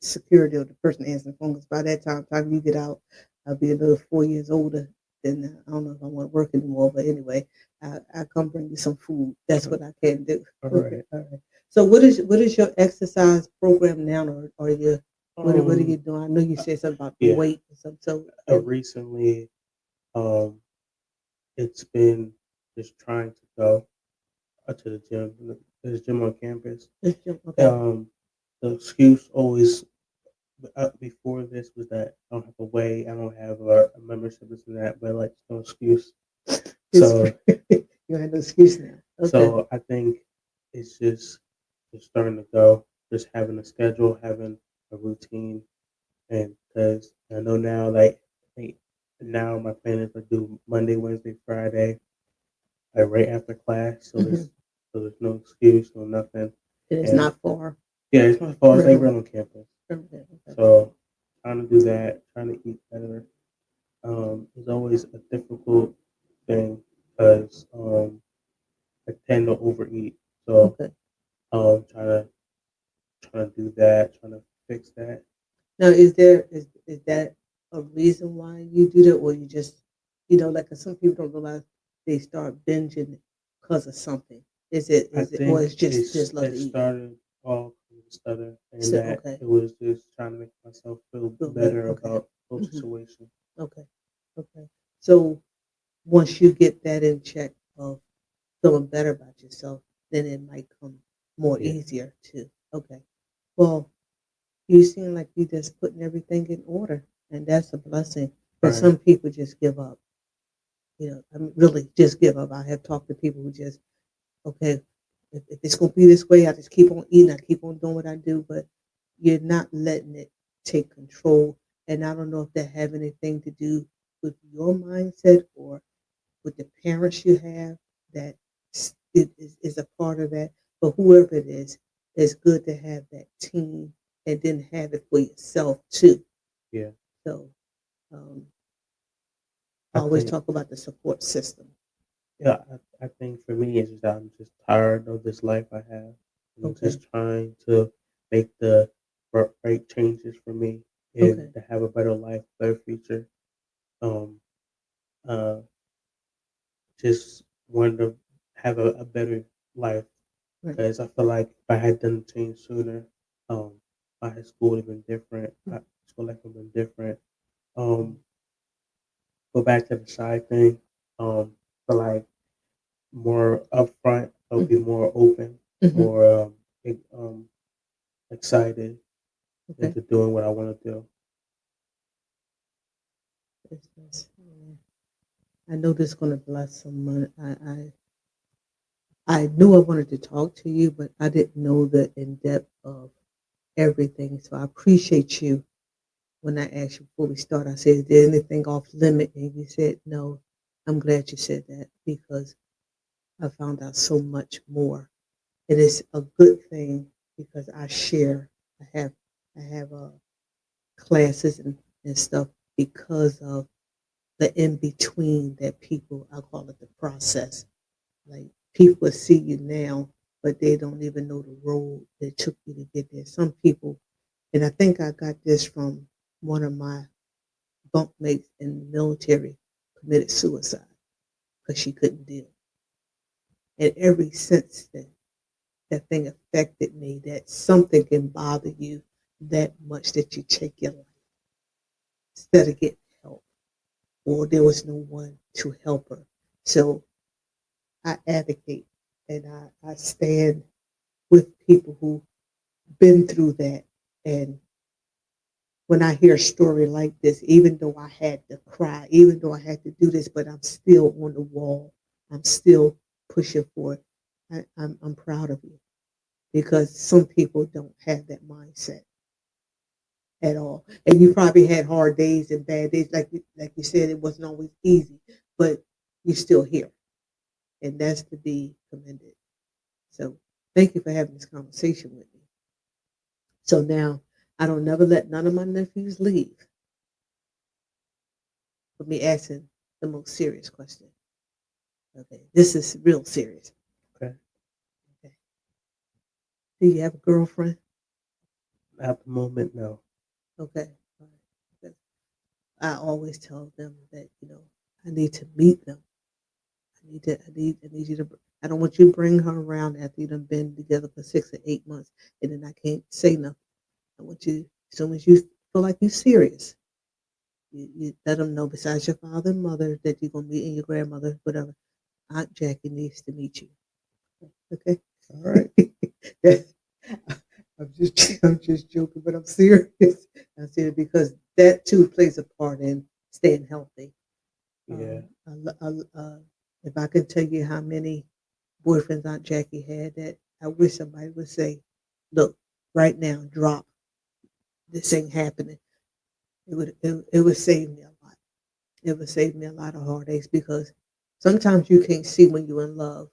security of the person answering the phone because by that time you get out, I'll be another 4 years older. Then I don't know if I want to work anymore. But anyway, I come bring you some food. That's what I can do. All Okay. right. All right. So what is your exercise program now, or you what are you Um, doing? I know you said something about the yeah. weight or something. So and Recently, um, it's been just trying to go to the gym. There's a gym on campus. okay. Um, the excuse always before this was that I don't have a way, I don't have a membership, this and that, but like no excuse. It's, So, you have no excuse now. Okay. I think it's just starting to go, just having a schedule, having a routine, and because I know now, like now my plan is to do Monday, Wednesday, Friday, like right after class. Hmm. So there's no excuse, no nothing, It is and not far. yeah, it's my fault. It's like River. right on campus. Okay. Okay. So trying to do that, trying to eat better, is always a difficult thing because I tend to overeat. So Okay. trying to do that, trying to fix that. Now, is that a reason why you do that, or you just like 'cause some people don't realize they start binging because of something? I Is it, or it's think just love it to eat? started off with the stutter, and So that okay, it was just trying to make myself feel feel better. better Okay. about the whole Hmm. situation. Okay. Okay. So once you get that in check of feeling better about yourself, then it might come more Yeah, easier too. Okay. Well, you seem like you just putting everything in order, and that's a blessing. But right, some people just give up. I mean, really just give up. I have talked to people who just, okay, if it's going to be this way, I just keep on eating, I keep on doing what I do, but you're not letting it take control. And I don't know if that have anything to do with your mindset or with the parents you have that is a part of that. But whoever it is, it's good to have that team and then have it for yourself too. yeah. So um, I I always think talk about the support system. yeah, I think for me it's just that I'm just tired of this life I have. I'm Okay. just trying to make the right changes for me and Okay. to have a better life, better future. Um, uh, just want to have a better life Right. because I feel like if I had done the change sooner, my high school would have been different. My school life would have been different. Um, go back to the side thing. Feel like more upfront. I'll be Mm-hmm. more open, Mm-hmm. more excited Okay. into doing what I want to do. Yeah. I know this is going to bless someone. I knew I wanted to talk to you, but I didn't know the in depth of everything. So I appreciate you. When I asked you before we start, I said, "Is there anything off limit?" And you said no. I'm glad you said that because I found out so much more. It is a good thing because I share. I have classes and stuff because of the in between that people. I call it the process. Like people see you now, but they don't even know the road that took you to get there. Some people, and I think I got this from one of my bunkmates in the military, committed suicide because she couldn't deal. And ever since then, that thing affected me. That something can bother you that much that you take your life instead of getting help, or there was no one to help her. So I advocate and I stand with people who been through that. And when I hear a story like this, even though I had to cry, even though I had to do this, but I'm still on the wall. I'm still pushing for it. I'm proud of you because some people don't have that mindset at all. And you probably had hard days and bad days, like you said, it wasn't always easy, but you're still here, and that's to be commended. So thank you for having this conversation with me. So now I don't never let none of my nephews leave with me asking the most serious question. Okay, this is real serious. Okay. Okay, do you have a girlfriend? At the moment, no. Okay, all right. Because I always tell them that I need to meet them. I need you to. I don't want you to bring her around after you've been together for 6 or 8 months, and then I can't say nothing. I want you, as soon as you feel like you're serious, you let them know. Besides your father and mother, that you're gonna meet, and your grandmother, whatever. Aunt Jackie needs to meet you. Okay. All right. That's- I'm just joking, but I'm serious. I'm serious because that too plays a part in staying healthy. Yeah. If I could tell you how many boyfriends Aunt Jackie had, that I wish somebody would say, "Look, right now, drop. This ain't happening." It would save me a lot. It would save me a lot of heartaches because sometimes you can't see when you're in love.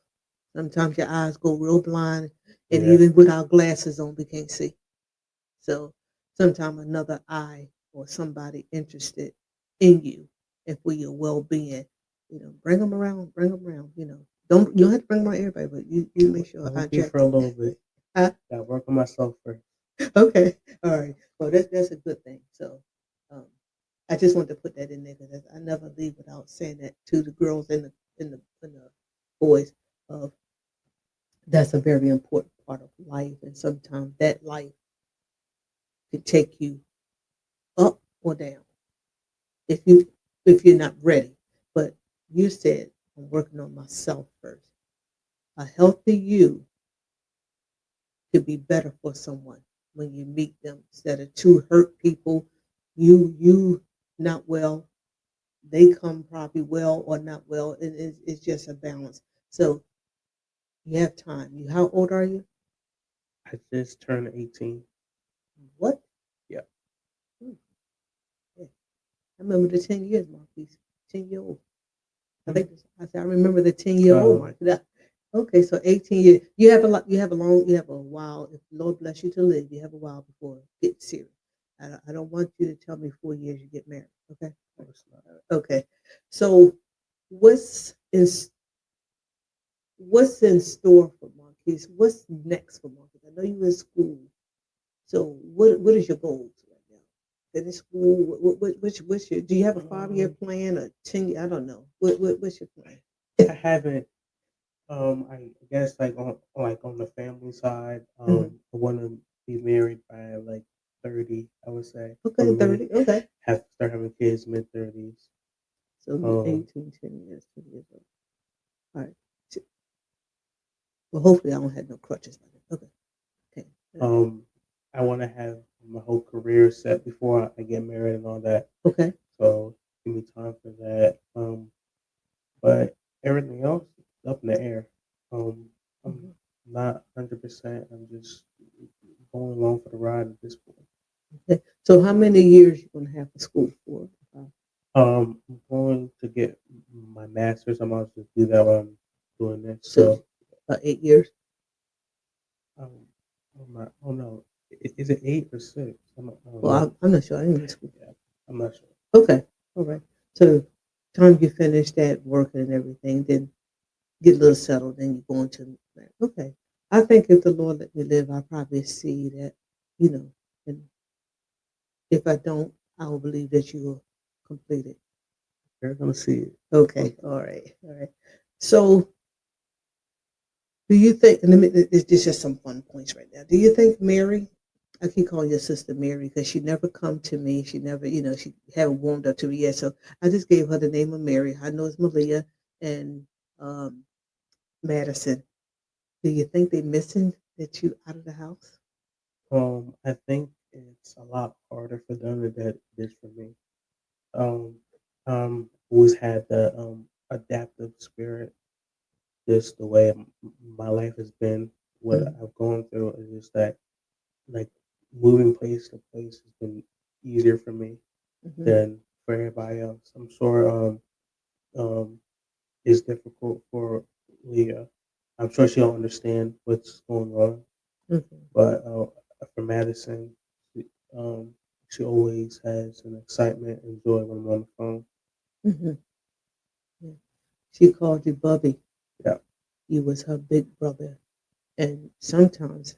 Sometimes your eyes go real blind, and Yeah. even with our glasses on, we can't see. So sometimes another eye or somebody interested in you and for your well being, bring them around, bring them around. You don't have to bring them around everybody, but you make sure I'll I be check. for a little bit. Huh? Got to work on myself first. Okay, all right. Well, that's a good thing. So, um, I just wanted to put that in there because I never leave without saying that to the girls and the boys. Of That's a very important part of life, and sometimes that life can take you up or down if you're not ready. But you said I'm working on myself first. A healthy you could be better for someone when you meet them instead of two hurt people. You not well, they come probably well or not well. It's just a balance. So you have time. How old are you? I just turned 18. What? Yeah. Hmm, yeah. I remember the 10 years, Marquise. 10-year old. I Hmm. think I said I remember the 10-year old Um, mark. Okay, so 18 years. You have a lot. You have a while. If the Lord bless you to live, you have a while before it gets serious. I don't want you to tell me 4 years you get married. Okay. of course not. Okay. So what's in what's in store for Marquise? What's next for Marquise? I know you're in school. So what is your goals right now? Finish school. What's your? Do you have a 5 year Um, plan or 10 year? I don't know. What's your plan? I haven't. I guess like on the family side, Mhm. I want to be married by like 30. I would say I Okay, mean 30. Okay. have to start having kids mid 30s. So you're Um, 18, 10 years, 10 years old. All right. Well, hopefully I don't have no crutches by then. Okay. Okay. um, I want to have my whole career set before I get married and all that. Okay. So give me time for that. But everything else is up in the air. I'm Mhm. not 100%. I'm just going along for the ride at this point. Okay. So how many years you gonna have for school for? I'm going to get my master's. I'm about to do that while I'm doing this. So So 8 years. um, I don't know. Is it 8 or 6? I don't Well, know. I'm not sure. I didn't go to school. Yeah, I'm not sure. Okay, all right. So, time you finish that work and everything, then get a little settled, then you go into that. Okay. I think if the Lord let me live, I'll probably see that, you know, and if I don't, I will believe that you will complete it. You're gonna see it. Okay, all right, all right. So, do you think, and let me, it's just some fun points right now. Do you think Mary, I keep calling your sister Mary because she never come to me. She never, she haven't warmed up to me yet. So I just gave her the name of Mary. I know it's Malia and um, Madison. Do you think they missing that you out of the house? I think it's a lot harder for them than that it is for me. Um, always had the adaptive spirit. Just the way my life has been, what Mm-hmm. I've gone through is just that, like, moving place to place has been easier for me Mm-hmm. than for everybody else. I'm sure um it's difficult for Leah. I'm sure she'll understand what's going on, Mm-hmm. but for Madison, she, um, she always has an excitement and joy when I'm on the phone. Mm-hmm. Yeah. She called you Bubby. Yeah. You was her big brother, and sometimes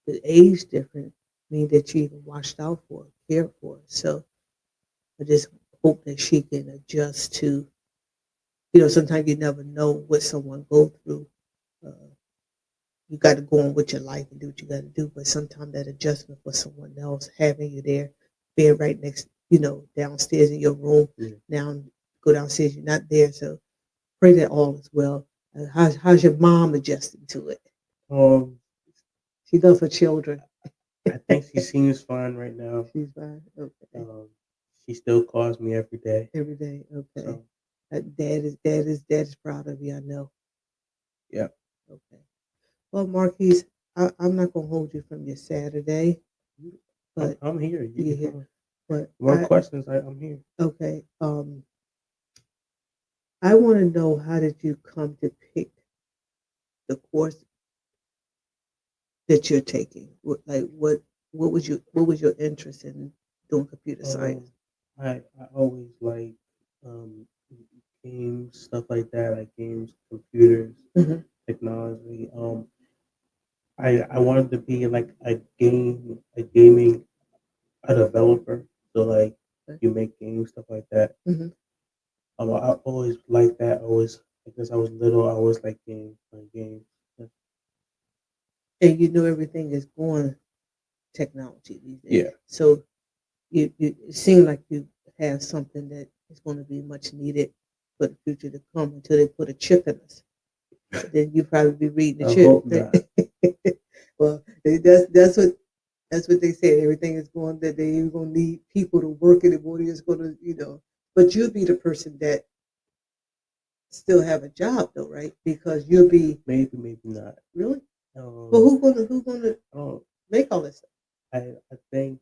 the age difference mean that you even watched out for, cared for. So I just hope that she can adjust to, sometimes you never know what someone go through. Uh, you got to go on with your life and do what you got to do, but sometimes that adjustment for someone else, having you there, being right next, downstairs in your room, Yeah. now go downstairs, you're not there. So pray that all is well. How's your mom adjusting to it? Um, She loves her children. I think she seems fine right now. She's fine. Okay. Um, she still calls me every day. Every day. Okay. So Dad is proud of you. I know. yeah, Okay. Well, Marquise, I'm not gonna hold you from your Saturday, but I'm here. you You here. know, But more questions? I'm here. okay. I want to know, how did you come to pick the course that you're taking? What was your interest in doing computer Um, science? I always like um games, stuff like that, like games, computers, Hmm. technology. I wanted to be like a gaming, a developer. So like you make games, stuff like that. Hmm. I always liked that. Always, because I was little, I always like games, playing games. And everything is going technology these days. Yeah. So you it seems like you have something that is going to be much needed for the future to come until they put a chip in us. Then you probably be reading the I chip. hope not. Well, that's what they said. Everything is going that they ain't gonna need people to work anymore. They're just gonna, but you'll be the person that still have a job though, right? Because you'll be Maybe, maybe not. really. Well, Um, who gonna I don't. make all this stuff? I think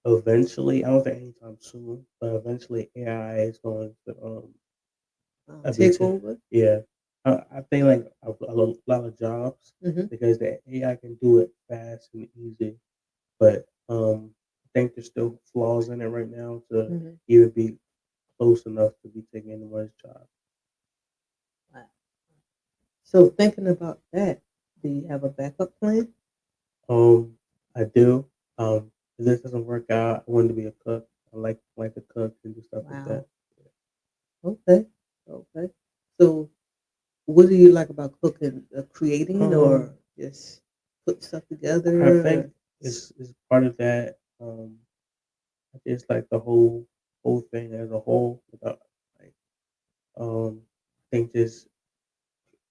eventually, I don't think anytime soon, but eventually AI is going to be Take over. yeah. I think like a lot of jobs, Hmm. because the AI can do it fast and easy, but I think there's still flaws in it right now to Hmm. even be close enough to be taking anyone's job. Wow. So thinking about that, do you have a backup plan? I do. If this doesn't work out, I want to be a cook. I like to cook and do stuff like that. Wow. Okay. Okay. So what do you like about cooking? Creating Um, or just putting stuff I together? think it's part of that. It's like the whole thing as a whole. Like, I think just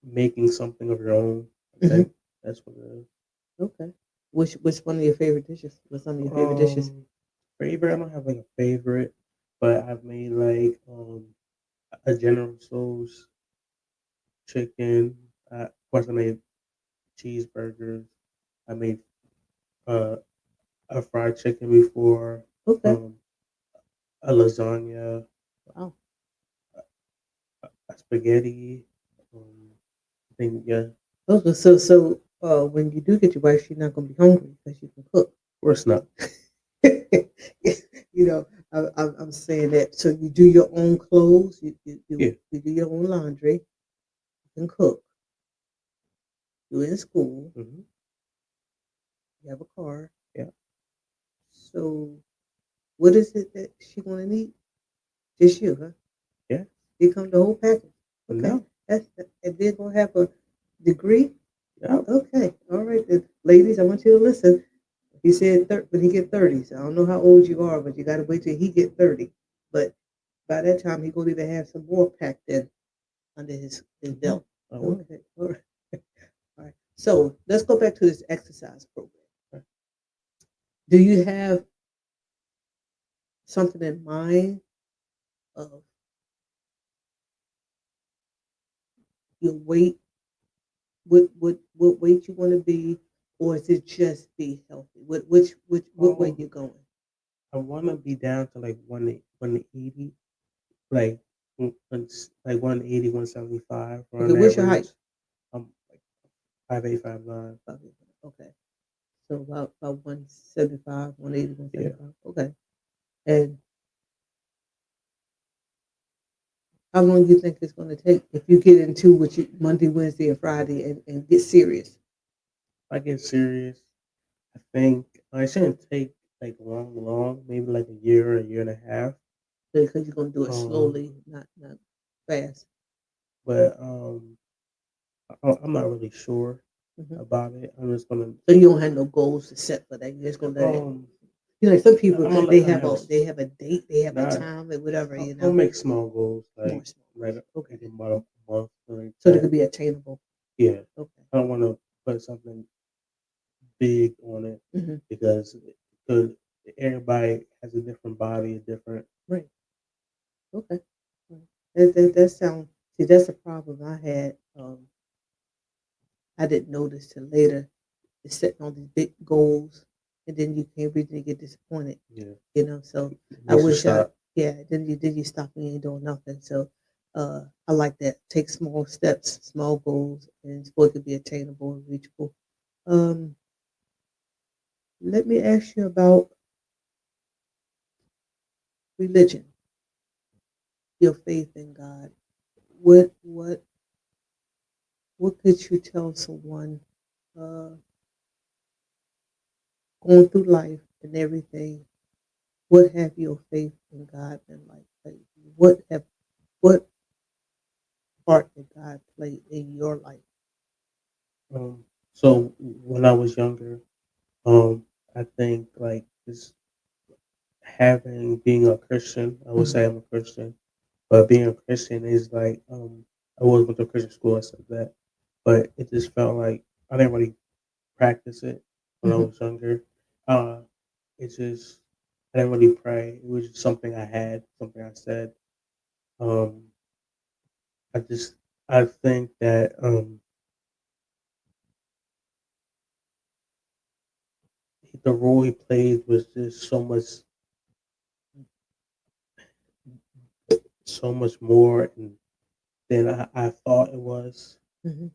making something of your own. I Hmm. think that's what it is. Okay. Which one of your favorite dishes? What's some of your favorite dishes? Um, favorite. I don't have like a favorite, but I've made like a General Tso's chicken. Of course, I made cheeseburgers. I made uh, a fried chicken before. Okay. Um, a lasagna, Wow. a spaghetti. I think yeah. Okay. So when you do get your wife, she's not gonna be hungry because you can cook. Of course not. you know, I'm saying that. So you do your own clothes, Yeah. you do your own laundry, you can cook, you're in school, Hmm. you have a car. Yeah. So what is it that she gonna need? Just you, huh? Yeah. Here come the whole package. Okay, No. and then gonna have a degree. Yeah. Okay, all right, then. Ladies, I want you to listen. He said when he get 30. So I don't know how old you are, but you got to wait till he get 30. But by that time, he gonna even have some more packed in under his Hmm. belt. I will. Okay, all right, all right. So let's go back to this exercise program. Do you have something in mind of your weight? What weight you want to be, or is it just be healthy? What way Um, you going? I want to be down to like 180, like like 180, 175 Okay, around that what's your height? range. I'm like 5'8", 5'9". Okay, so about 175, 180, Yeah. 175. Okay, and how long do you think it's going to take if you get into what you Monday, Wednesday, and Friday and get serious? If I get serious, I think I shouldn't take like long, maybe like a year and a half. Because you're going to do it Um, slowly, not fast. but I'm not really sure Hmm. about it. I'm just gonna So you don't have no goals to set for that. You're just going to let it. um, Some people I'm gonna let they have a date, they have a not. time, and whatever. I'll make small goals More like small like goals. Okay, like a month like so they that. could be attainable. Yeah, Okay. I don't want to put something big on it Hmm. because it could everybody has a different body, a different. Right. Okay. Right. That sounds. See, that's a problem I had. I didn't notice till later. Is setting all these big goals, and then you can't really get disappointed. Yeah, So it I makes you wish I, stop. yeah. Then you stop and you ain't doing nothing. So I like that. Take small steps, small goals, and so it could be attainable and reachable. Um, let me ask you about religion, your faith in God. What what what could you tell someone uh, going through life and everything? What have your faith in God been like? Like what part did God play in your life? So when I was younger, I think like just having being a Christian, I would Hmm. say I'm a Christian, but being a Christian is like I was went to a Christian school. I said that, but it just felt like I didn't really practice it when I Hmm. was younger. Uh, it's just I didn't really pray. It was just something I had, something I said. Um, I just I think that the role he played was just so much more than I thought it was. Hmm.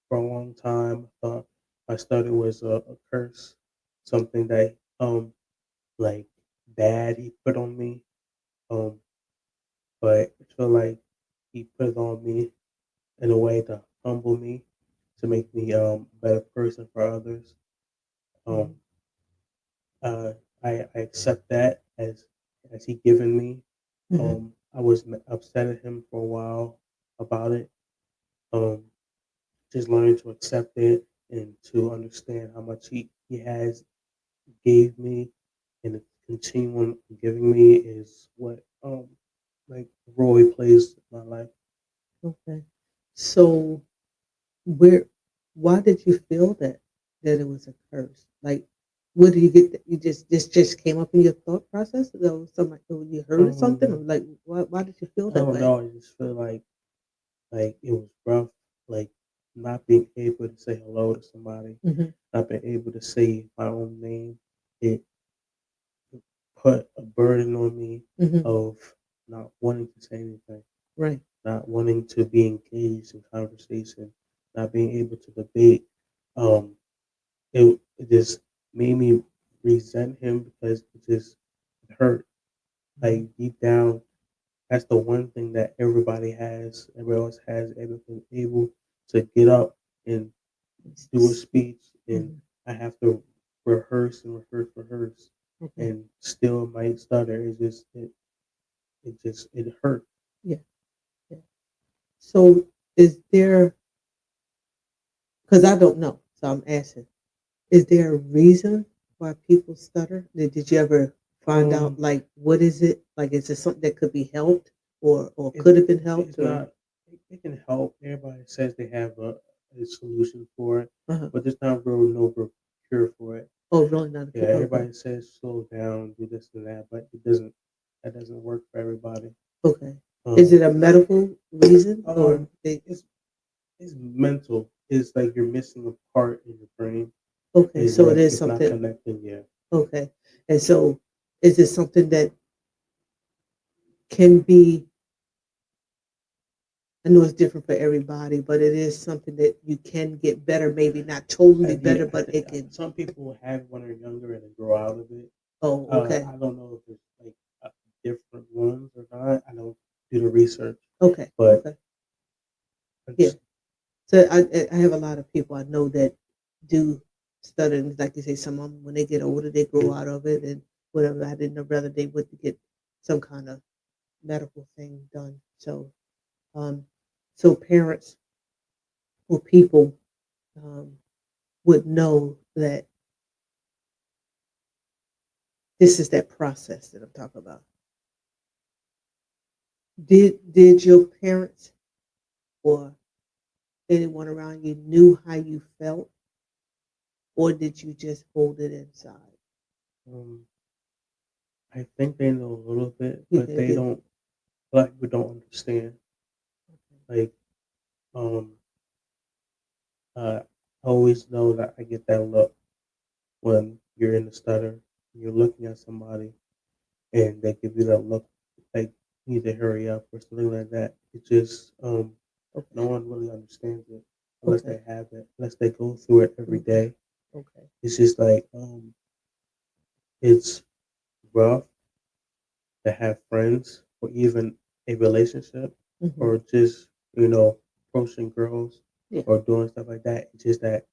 For a long time, I thought my study was a curse, something that like bad he put on me. Um, but I feel like he put it on me in a way to humble me, to make me a better person for others. Um, Hmm. uh, I accept that as he given me. Hmm. I was upset at him for a while about it. Um, just learning to accept it and to understand how much he has gave me and continuing giving me is what like the role he plays in my life. Okay. So where why did you feel that it was a curse? Like where did you get that? You just came up in your thought process? Or something like you heard something? Or Um, like why did you feel I that don't way? know. I just feel like it was rough. Like not being able to say hello to somebody, Hmm. not being able to say my own name. It put a burden on me Hmm. of not wanting to say anything, Right. not wanting to be engaged in conversation, not being able to debate. Um, it just made me resent him because it hurt. Like deep down, that's the one thing that everybody has. Everybody else has able to get up and do a speech, and Mhm. I have to rehearse and rehearse, Okay. and still might stutter. It hurt. Yeah. Yeah. So is there, because I don't know, so I'm asking, is there a reason why people stutter? Did you ever find out, Um, like, what is it? Like, is it something that could be helped or it's could have been helped it's or? not. It can help. Everybody says they have a solution for it, Uh-huh. but there's not really no real cure for it. Oh, really not a Yeah, cure? Okay. everybody says slow down, do this and that, but it doesn't. That doesn't work for everybody. Okay. Is Um, it a medical reason uh, or they, it's it's mental. It's like you're missing a part in your brain. okay, It's so it like is it's not something, connecting yet. okay. And so is it something that can be, I know it's different for everybody, but it is something that you can get better, maybe not totally Yeah, better, but it can. some people have when they're younger and they grow out of it. Oh, okay. I don't know if it's like different ones or not. I don't do the research, Okay. but Okay. Yeah. it's So I have a lot of people I know that do stutter, and like you say, some of them when they get older they grow out of it and whatever. I didn't know whether they would get some kind of medical thing done. Um, so parents or people um, would know that this is that process that I'm talking about. Did your parents or anyone around you knew how you felt, or did you just hold it inside? um, I think they know a little bit, You but did, they did. don't. Black people don't understand. Like um, I always know that I get that look when you're in the stutter, you're looking at somebody, and they give you that look like you need to hurry up or something like that. It just Okay, no one really understands it unless okay, they have it, unless they go through it every okay, day. okay. It's just like it's rough to have friends or even a relationship Hmm. or just approaching girls Yeah, or doing stuff like that. It's just that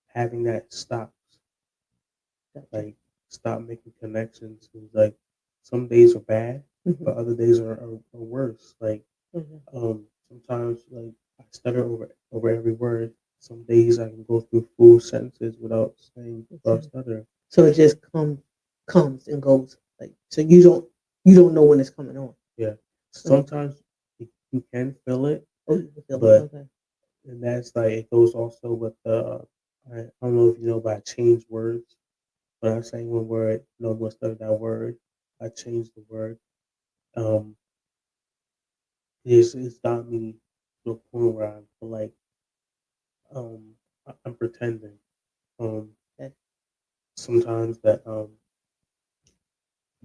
having that stops, gotcha. like stop making connections. It's like some days are bad, Hmm. but other days are worse. Like Hmm. sometimes like I stutter over every word. Some days I can go through full sentences without stuttering. So it just comes and goes. Like so, you don't know when it's coming on. Yeah. Okay. Sometimes you can feel it, Oh, you can feel it. but Okay. and that's like it goes also with the I don't know if you know about change words, but I'm saying one word, no more stutter that word. I changed the word. Um, it's got me to a point where I feel like I'm pretending. Um, Okay. sometimes that I'm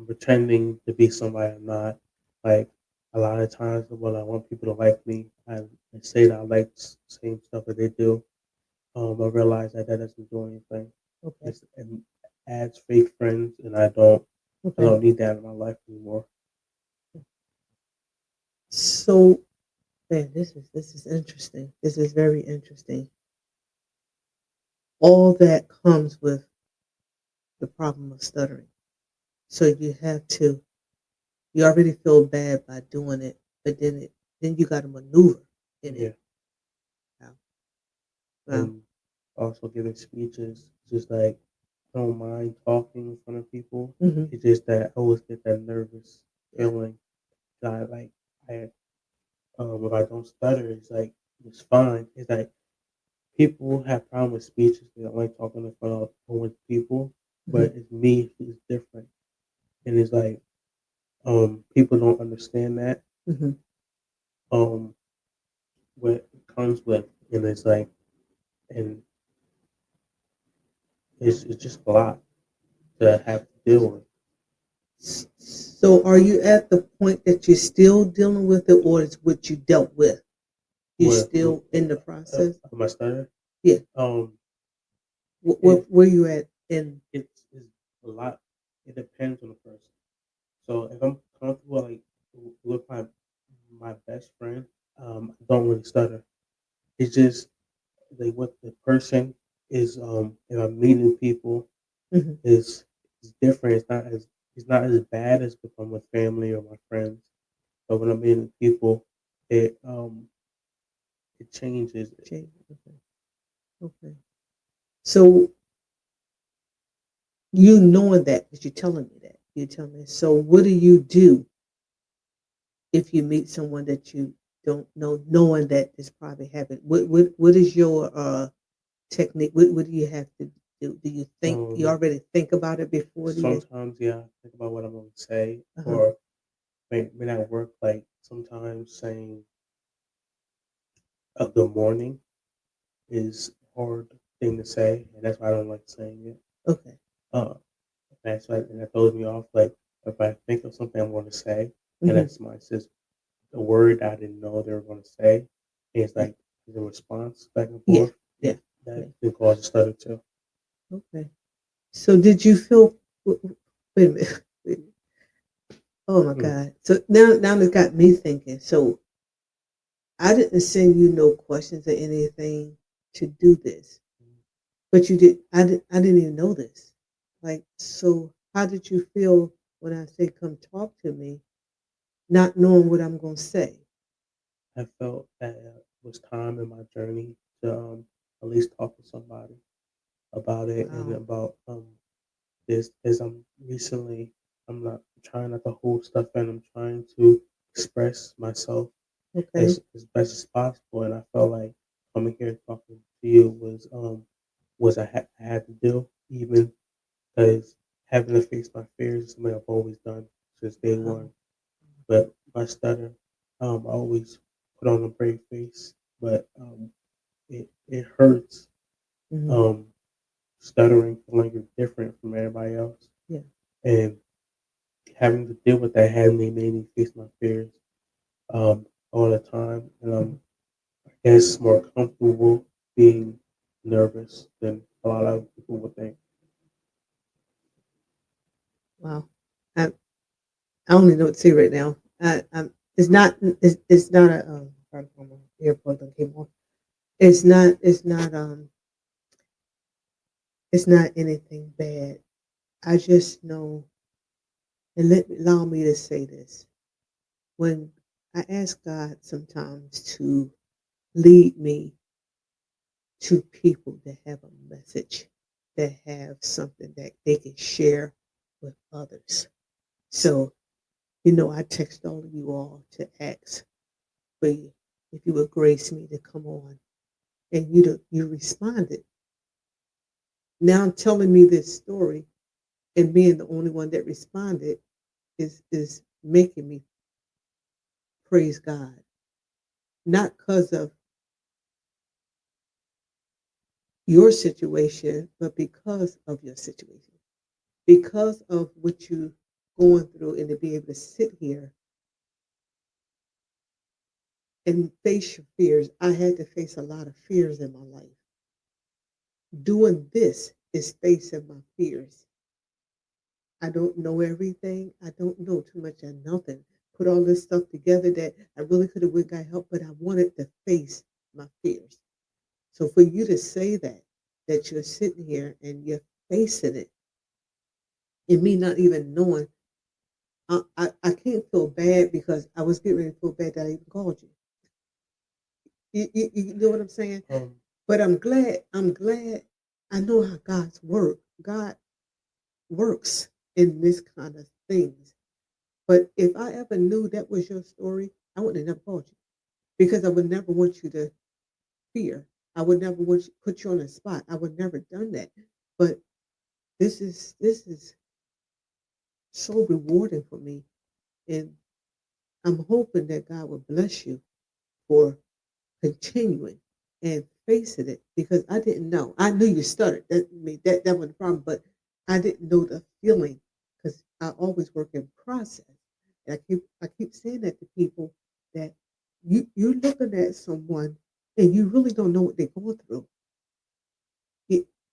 pretending to be somebody I'm not. Like a lot of times when I want people to like me, I say that I like the same stuff that they do. I realize that that doesn't do anything. Okay. And adds fake friends, and I Okay. don't need that in my life anymore. So, man, this is interesting. This is very interesting. All that comes with the problem of stuttering. So you already feel bad by doing it, but then you got to maneuver in it. Yeah, Wow. Wow. and also giving speeches, just like I don't mind talking in front of people. Hmm. It's just that I always get that nervous Yeah. feeling. That I if I don't stutter, it's like it's fine. It's like people have problem with speeches. They don't like talking in front of with people, Hmm. but it's me who's different, and it's like people don't understand that Hmm. um what it comes with, and it's like and it's just a lot to have to deal with. So, are you at the point that you're still dealing with it, or is what you dealt with? You're With still in the process. my stutter. Yeah. Um, What it where you at in? it's a lot. It depends on the person. So if I'm comfortable like with my best friend, I don't really stutter. It's just like what the person is. If I'm meeting people, Mhm. is different. It's not as bad as if I'm with family or my friends. But when I'm meeting people, it changes. Jay, okay. Okay. So you knowing that, because you're telling me that. You're telling me. So what do you do if you meet someone that you don't know, knowing that this probably happened? What is your technique? What do you have to do? Do you think you Um, already think about it before the Sometimes, yeah, I think about what I'm going to say, uh-huh. or when I work, like sometimes saying a good morning is a hard thing to say, and that's why I don't like saying it. Okay. Uh, that's like, and that throws me off. Like if I think of something I'm going to say, and Hmm. that's my says a word I didn't know they were going to say, and it's Yeah. like the response back and Yeah. forth. Yeah. That Yeah. can cause a stutter too. Okay. So did you feel wait a minute. Wait a minute. Oh my Mm. God. So now it got me thinking. So I didn't send you no questions or anything to do this. But you did. I didn't even know this. Like, so how did you feel when I say come talk to me, not knowing what I'm gonna say? I felt that it was time in my journey to at least talk to somebody about it and Wow. about this as I'm not trying not to hold stuff in. I'm trying to express myself Okay. as best as possible, and I felt like coming here and talking to you was I had to do, even because having to face my fears is something I've always done since day Wow. one. But my stutter, I always put on a brave face, but it hurts. Hmm. Um, Stuttering, feeling you're different from everybody else, Yeah. and having to deal with that had made me face my fears all the time, and Hmm. I guess more comfortable being nervous than a lot of people would think. Wow. I I don't even know what to say right now. It's not. It's not a. Pardon, my earplug that came off. It's not. It's not. It's not anything bad. I just know, and allow me to say this. When I ask God sometimes to lead me to people that have a message, that have something that they can share with others. So, I text all of you all to ask for you if you would grace me to come on. And you responded. Now telling me this story and being the only one that responded is making me praise God. Not because of your situation, but because of your situation. Because of what you going through, and to be able to sit here and face your fears. I had to face a lot of fears in my life. Doing this is facing my fears. I don't know everything. I don't know too much of nothing. Put all this stuff together that I really could have went got help, but I wanted to face my fears. So for you to say that you're sitting here and you're facing it, and me not even knowing, I can't feel bad because I was getting ready to feel bad that I even called you. You know what I'm saying? Um, But I'm glad I know how God's work. God works in this kind of things. But if I ever knew that was your story, I would have never called you because I would never want you to fear. I would never want you put you on a spot. I would never done that. But this is so rewarding for me, and I'm hoping that God will bless you for continuing and facing it because I didn't know. I knew you stuttered. That wasn't the problem, but I didn't know the feeling because I always work in process. And I keep saying that to people that you're looking at someone and you really don't know what they're going through.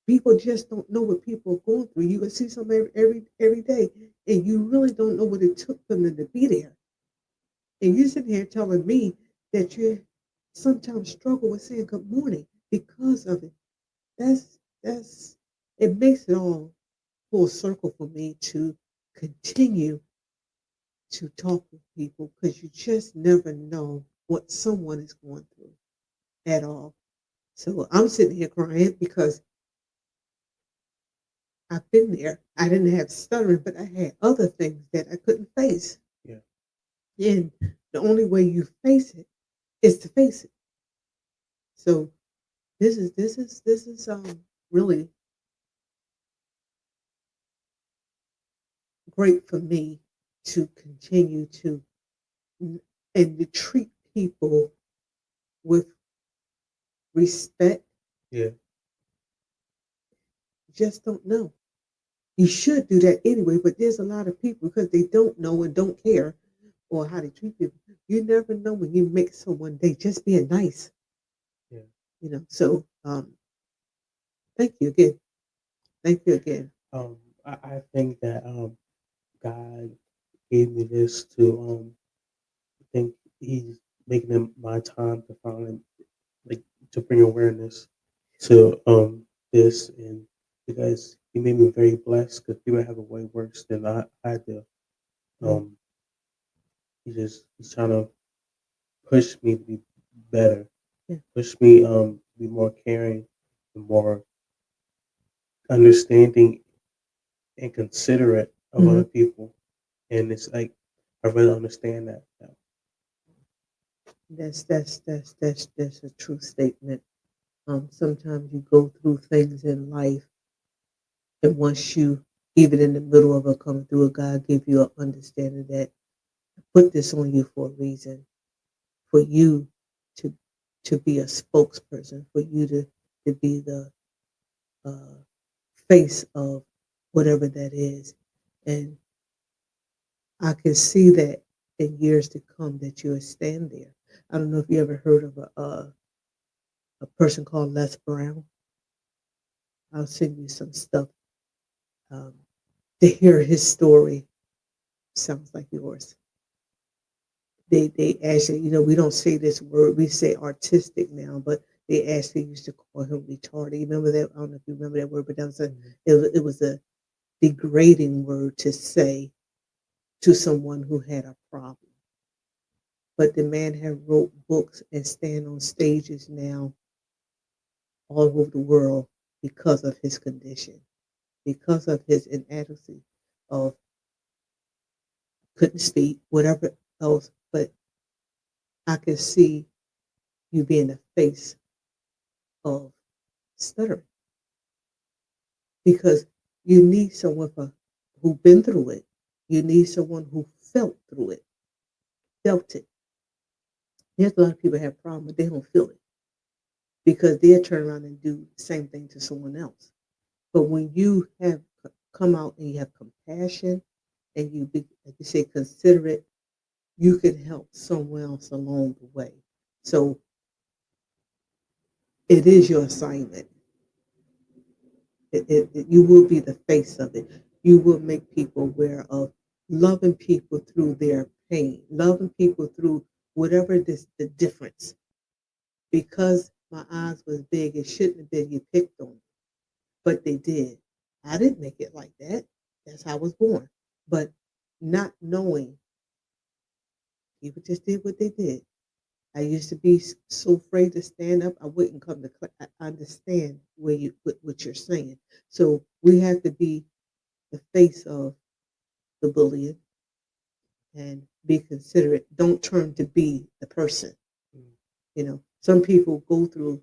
People just don't know what people are going through. You can see somebody every day, and you really don't know what it took them to be there. And you sitting here telling me that you sometimes struggle with saying good morning because of it. That's it makes it all full circle for me to continue to talk with people because you just never know what someone is going through at all. So I'm sitting here crying because I've been there. I didn't have stuttering, but I had other things that I couldn't face. Yeah. And the only way you face it is to face it. So this is really great for me to continue to and to treat people with respect. Yeah. Just don't know. You should do that anyway, but there's a lot of people because they don't know and don't care or how they treat people. You never know when you make someone day just being nice, Yeah. So thank you again. Thank you again. I think that God gave me this to I think He's making it my time to finally like to bring awareness to this, and because He made me very blessed because people have it way worse than I do. Mm, Um, he's trying to push me to be better, yeah. push me be more caring and more understanding and considerate of Hmm. other people. And it's like I really understand that now. That's a true statement. Sometimes you go through things in life, and once you, even in the middle of it, coming through it, God give you an understanding that I put this on you for a reason, for you to to be a spokesperson, for you to be the uh, face of whatever that is, and I can see that in years to come that you'll stand there. I don't know if you ever heard of a person called Les Brown. I'll send you some stuff um, to hear his story. Sounds like yours. They actually, we don't say this word. We say artistic now, but they actually used to call him retarded. You remember that? I don't know if you remember that word, but that was Mhm. it was a degrading word to say to someone who had a problem. But the man had wrote books and stand on stages now all over the world because of his condition, because of his inadequacy of couldn't speak, whatever else. But I can see you being the face of stuttering because you need someone who's been through it. You need someone who felt through it, felt it. There's a lot of people have problems, but they don't feel it because they'll turn around and do the same thing to someone else. But when you have come out and you have compassion and you be, like you say, considerate, you can help someone else along the way. So it is your assignment. You will be the face of it. You will make people aware of loving people through their pain, loving people through whatever this the difference. Because my eyes was big, it shouldn't have been you picked on, but they did. I didn't make it like that. That's how I was born. But not knowing, people just did what they did. I used to be so afraid to stand up. I wouldn't come to class. I understand what you're saying. So we have to be the face of the bullying and be considerate. Don't turn to be the person. Mm. Some people go through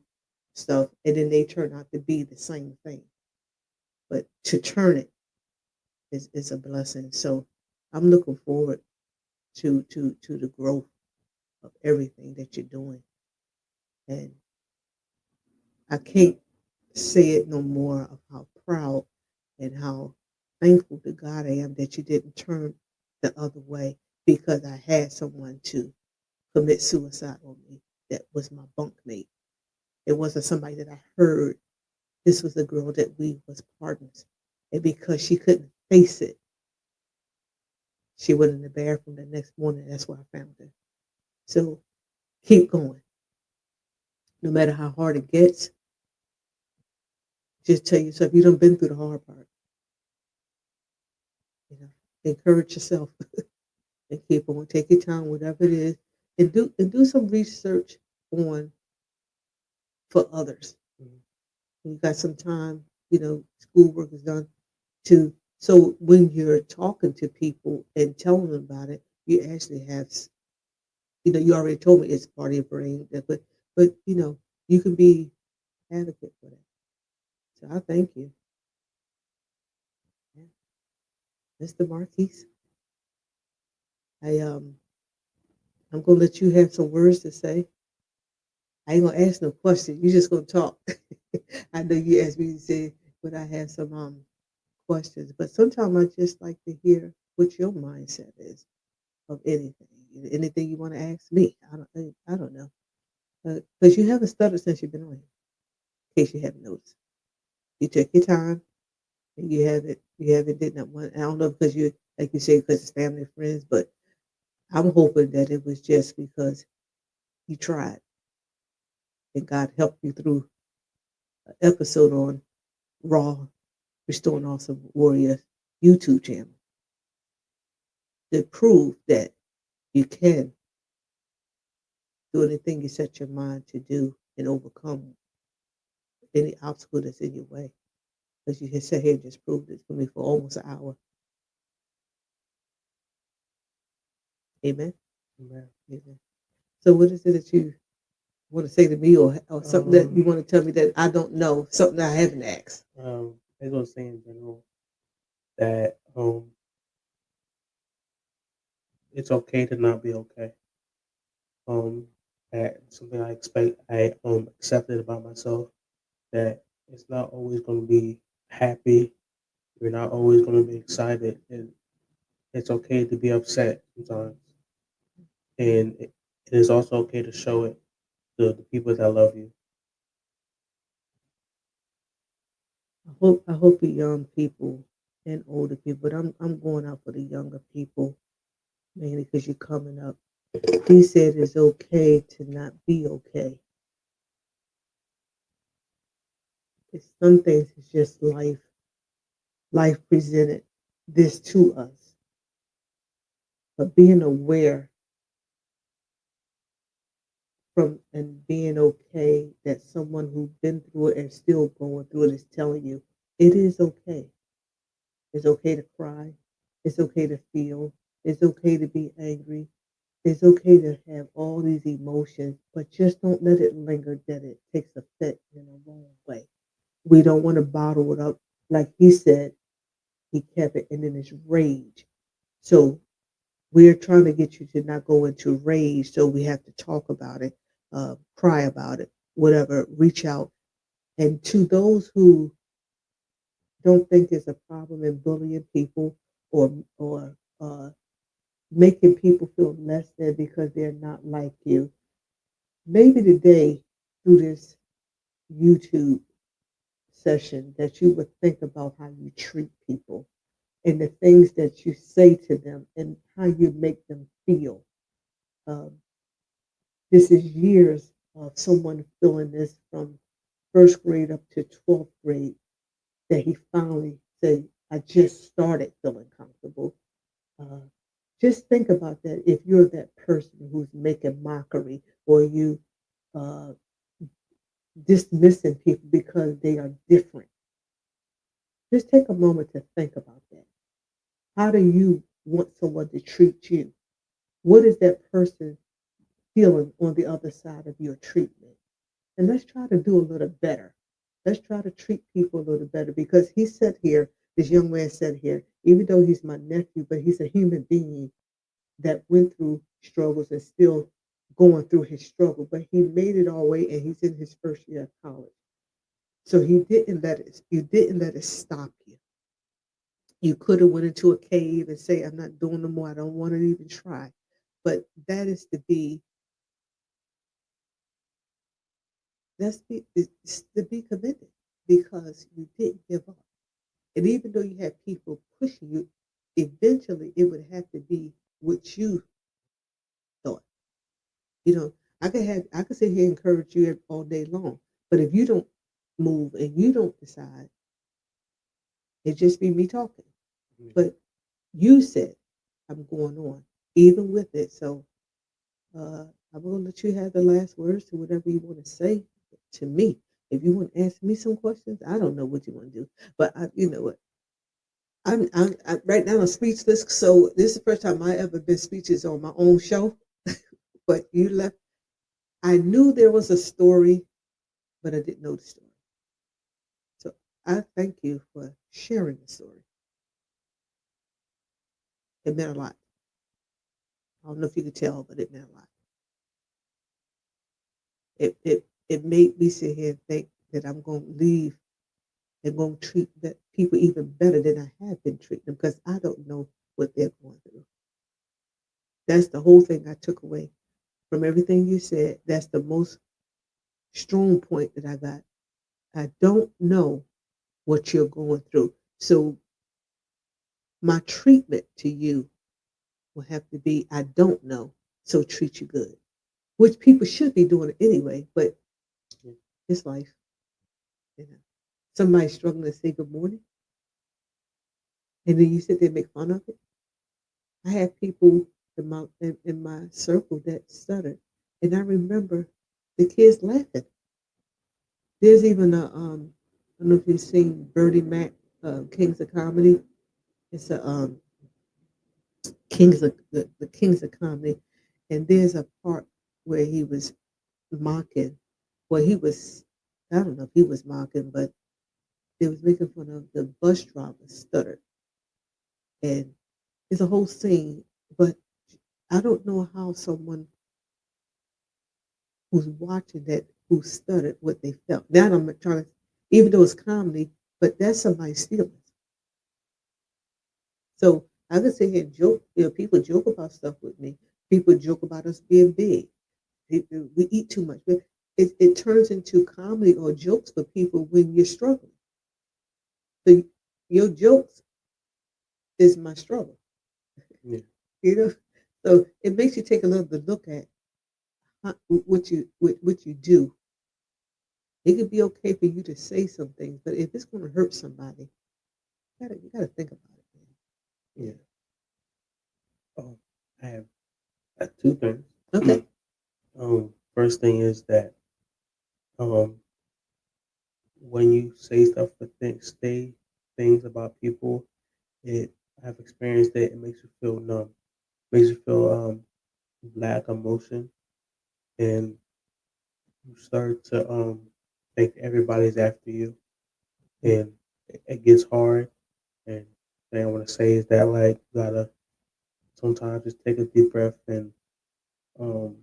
stuff and then they turn out to be the same thing. But to turn it is a blessing. So I'm looking forward to the growth of everything that you're doing. And I can't say it no more of how proud and how thankful to God I am that you didn't turn the other way because I had someone to commit suicide on me that was my bunkmate. It wasn't somebody that I heard. This was a girl that we was partners. And because she couldn't face it, she went in the bathroom the next morning. That's where I found her. So keep going. No matter how hard it gets, just tell yourself you done been through the hard part. You know, encourage yourself and keep on. Take your time, whatever it is, and do some research on for others. Mhm. When you got some time, schoolwork is done to so when you're talking to people and telling them about it, you actually have you already told me it's part of your brain, but you can be advocate for that. So I thank you, yeah. Mr. Marquise. I I'm gonna let you have some words to say. I ain't gonna ask no questions. You just gonna talk. I know you asked me to say, but I have some questions. But sometimes I just like to hear what your mindset is of anything. Anything you want to ask me. I don't know. Because you haven't stuttered since you've been on here, in case you haven't noticed. You took your time and you haven't did that one. I don't know because you like you say because it's family and friends, but I'm hoping that it was just because you tried and God helped you through an episode on Raw Restoring Awesome Warriors YouTube channel to prove that you can do anything you set your mind to do and overcome any obstacle that's in your way. Because you can sit here and just proved it for me for almost an hour. Amen. Amen. Amen. So what is it that you want to say to me or something that you Um, want to tell me that I don't know, something I haven't asked? I was gonna say in general that it's okay to not be okay. Um, that something I accepted about myself that it's not always gonna be happy. You're not always gonna be excited, and it's okay to be upset sometimes. And it is also okay to show it to the people that love you. I hope the young people and older people, but I'm going out for the younger people mainly because you're coming up. He said it's okay to not be okay. It's some things it's just life. Life presented this to us. But being aware from and being okay that someone who's been through it and still going through it is telling you it is okay. It's okay to cry. It's okay to feel. It's okay to be angry. It's okay to have all these emotions, but just don't let it linger that it takes effect in a wrong way. We don't want to bottle it up. Like he said, he kept it and then it's rage. So we're trying to get you to not go into rage. So we have to talk about it, cry about it, whatever, reach out. And to those who don't think there's a problem in bullying people or making people feel less than because they're not like you, maybe today through this YouTube session that you would think about how you treat people and the things that you say to them and how you make them feel. Um, this is years of someone feeling this from first grade up to 12th grade that he finally said, I just started feeling comfortable. Uh, just think about that if you're that person who's making mockery or you uh, dismissing people because they are different. Just take a moment to think about that. How do you want someone to treat you? What is that person feeling on the other side of your treatment? And let's try to do a little better. Let's try to treat people a little better because he said here, this young man said here, even though he's my nephew, but he's a human being that went through struggles and still going through his struggle, but he made it all the way and he's in his first year of college. So you didn't let it stop you. You could have went into a cave and say, I'm not doing no more. I don't want to even try. But that's it's to be committed. because you didn't give up. And even though you had people pushing you, eventually it would have to be what you thought. You know, I could sit here and encourage you all day long, but if you don't move and you don't decide, it just be me talking. Yeah. But you said I'm going on, even with it. So I'm gonna let you have the last words to whatever you want to say to me. If you want to ask me some questions, I don't know what you want to do, but you know what? Right now I'm speechless. So this is the first time I ever been speechless on my own show. But you left. I knew there was a story, but I didn't know the story. So I thank you for sharing the story. It meant a lot. I don't know if you could tell, but it meant a lot. It made me sit here and think that I'm going to leave and going to treat the people even better than I have been treating them because I don't know what they're going through. That's the whole thing I took away from everything you said. That's the most strong point that I got. I don't know what you're going through. So my treatment to you will have to be I don't know, so treat you good. Which people should be doing it anyway, but Yeah. it's life. You know. Somebody struggling to say good morning, and then you sit there and make fun of it. I had people in my circle that stuttered, and I remember the kids laughing. There's even I don't know if you've seen Bertie Mac, Kings of Comedy. It's a the Kings of Comedy, and there's a part where he was mocking. Well, he was I don't know if he was mocking, but they was making fun of the bus driver stuttered, and it's a whole scene. But I don't know how someone who's watching that who stuttered what they felt. Now I'm trying to, even though it's comedy, but that's somebody's feelings. So I could sit here and joke. You know, people joke about stuff with me. People joke about us being big. We eat too much. But it turns into comedy or jokes for people when you're struggling. So your jokes is my struggle. Yeah. You know, so it makes you take a little bit look at what you do. It could be okay for you to say some things, but if it's going to hurt somebody, you gotta think about it, man. Yeah. Oh, I have two things. Okay. First thing is that um, when you say stuff for things, say things about people, it I've experienced that it makes you feel numb, makes you feel lack emotion, and you start to think everybody's after you, and it gets hard. And the thing I want to say is that like you gotta sometimes just take a deep breath and um,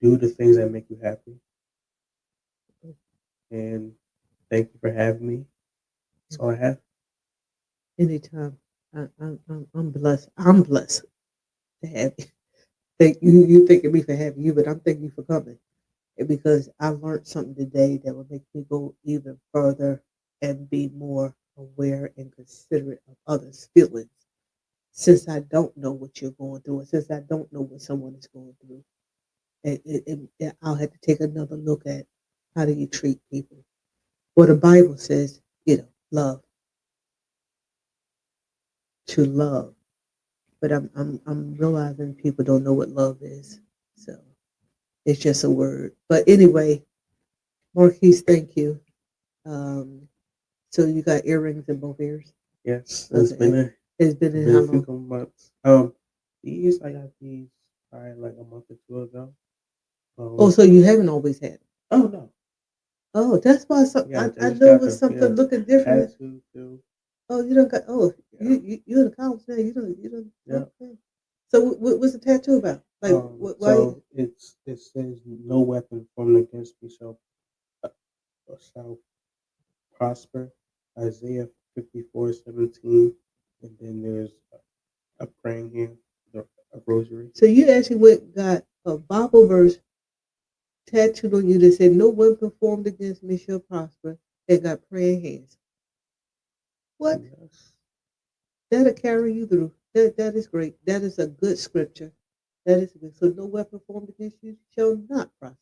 do the things that make you happy. And thank you for having me. That's all I have. Anytime. I'm blessed. I'm blessed to have you. Thank you. You thanking me for having you, but I'm thanking you for coming. And because I learned something today that will make me go even further and be more aware and considerate of others' feelings. Since I don't know what you're going through, and since I don't know what someone is going through, I'll have to take another look at how do you treat people. Well, the Bible says, love to love, but I'm realizing people don't know what love is, so it's just a word. But anyway, Marquise, thank you. Um, so you got earrings in both ears? Yes, Okay. It's been in been how a few long? couple months. These I got these probably like a month or two ago. Oh, Um, so you haven't always had it. oh no, Oh, that's why yeah, I I just know it got was them. something Yeah, looking had different. to too. Oh, you don't got. Oh, Yeah, you in the college now. You don't. yeah. Okay. So what's the tattoo about? Like why? So it says no weapon formed against me uh, shall prosper. Isaiah 54:17, and then there's a praying hand, a rosary. So you actually went got a Bible verse tattooed on you that said, "No weapon formed against me shall prosper." and got praying hands. What? Yes. That'll carry you through. That is great. That is a good scripture. That is good. So no weapon formed against you shall not prosper.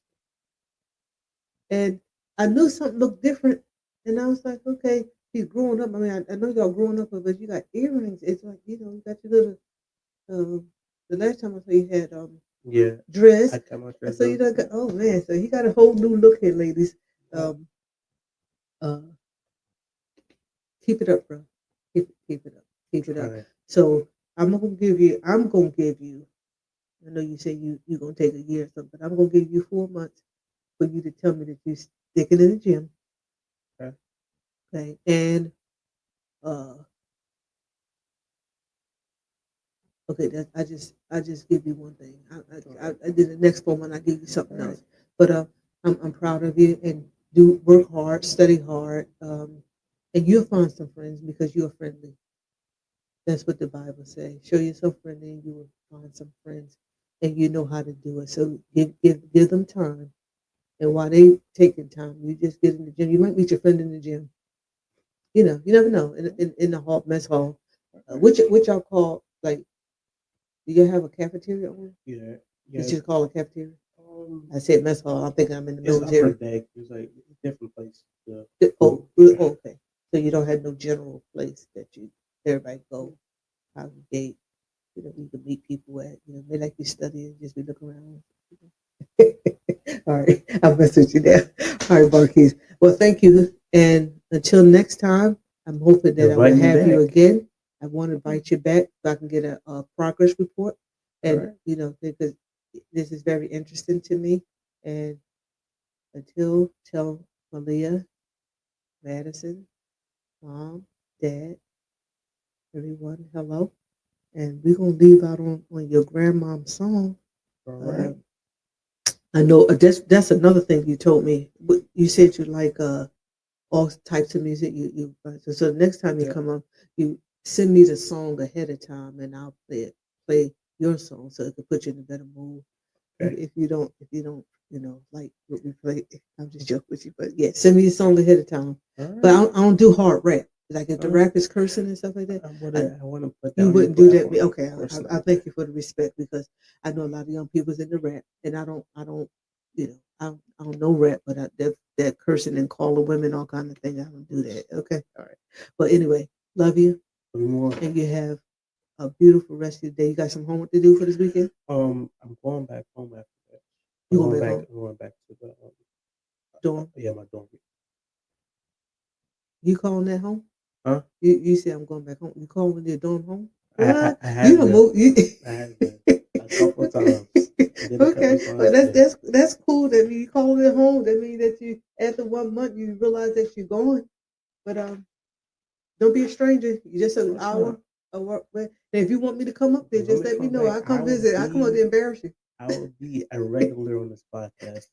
And I knew something looked different, and I was like, okay, he's growing up. I mean, I know y'all growing up, but you got earrings. It's like you got your little. The last time I saw you had Yeah. dress. I got my dress So you on. done got, oh man, so he got a whole new look here, ladies. Um, uh, keep it up, bro. Keep it up. Keep it up. Trying. So I'm gonna give you. I know you say you're gonna take a year or something, but I'm gonna give you 4 months for you to tell me that you're sticking in the gym. Okay. Okay. And uh okay, I just give you one thing. I did the next 4 months I give you something else. But I'm proud of you and do work hard, study hard, and you'll find some friends because you're friendly. That's what the Bible says. Show yourself friendly and you will find some friends and you know how to do it. So give them time. And while they taking time, you just get in the gym. You might meet your friend in the gym. You never know. In the hall, mess hall, which y'all call like. Do you have a cafeteria on? Yeah. It's Yeah. just called a cafeteria. Um, I said mess hall. I'm thinking I'm in the it's upper military. deck. It's like different place. Yeah. Okay. So you don't have no general place that everybody go congregate. You can meet people at. They like you study and just be looking around. All right, I'll mess with you there. All right, Markese. Well, thank you. And until next time, I'm hoping that I will Invite me have you back. again. I want to invite you back so I can get a progress report. And, Alright. Because this is very interesting to me. And until tell Malia, Madison, Mom, Dad, everyone, hello. And we're going to leave out on your grandmom's song. All Uh, right. I know that's another thing you told me. You said you like all types of music. So the next time you Yeah. come up, you send me the song ahead of time, and I'll play your song so it can put you in a better mood. Okay. If you don't, like what we play. I'm just joking with you, but yeah, send me the song ahead of time. All But right. I don't do hard rap. Like if the All right. rap is cursing and stuff like that, I want to put that you on your wouldn't do that. platform. Okay, Of course I not. thank you for the respect because I know a lot of young people's in the rap, and I don't, I don't know rap, but that cursing and calling women all kind of things, I don't do that. Okay, all right. But anyway, love you, More. and you have a beautiful rest of your day. You got some homework to do for this weekend? I'm going back home after that. You going back home? I'm going back to the Dorm? yeah, my dorm. You calling that home? Huh? You say I'm going back home. You calling your dorm home? I, What? I You have don't been. move. You... I have been a couple of Okay. times. I did a couple Okay. of Well, times. that's cool. That means you calling it home. That means that you after 1 month you realize that you're going. But don't be a stranger. You just an hour of work. And if you want me to come up there, You want just me to let me come know. back? I'll come visit. I'll come up there and embarrass you. I will be a regular on this podcast.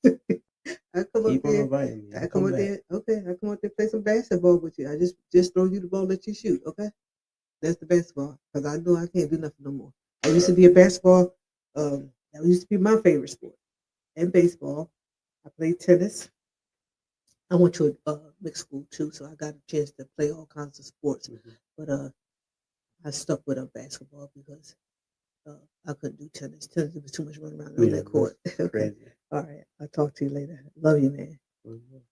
I come up Keep on there. inviting me. I I'll come come up back. there. Okay. I come up there play some basketball with you. I just throw you the ball, let you shoot. Okay. That's the basketball because I know I can't do nothing no more. I used to be a basketball. That used to be my favorite sport. And baseball. I played tennis. I went to a mixed school too, so I got a chance to play all kinds of sports. Mhm. But I stuck with basketball because I couldn't do tennis. Tennis was too much running around on Yeah, that court. that's Okay. crazy. All right. I'll talk to you later. Love you, man. Mhm.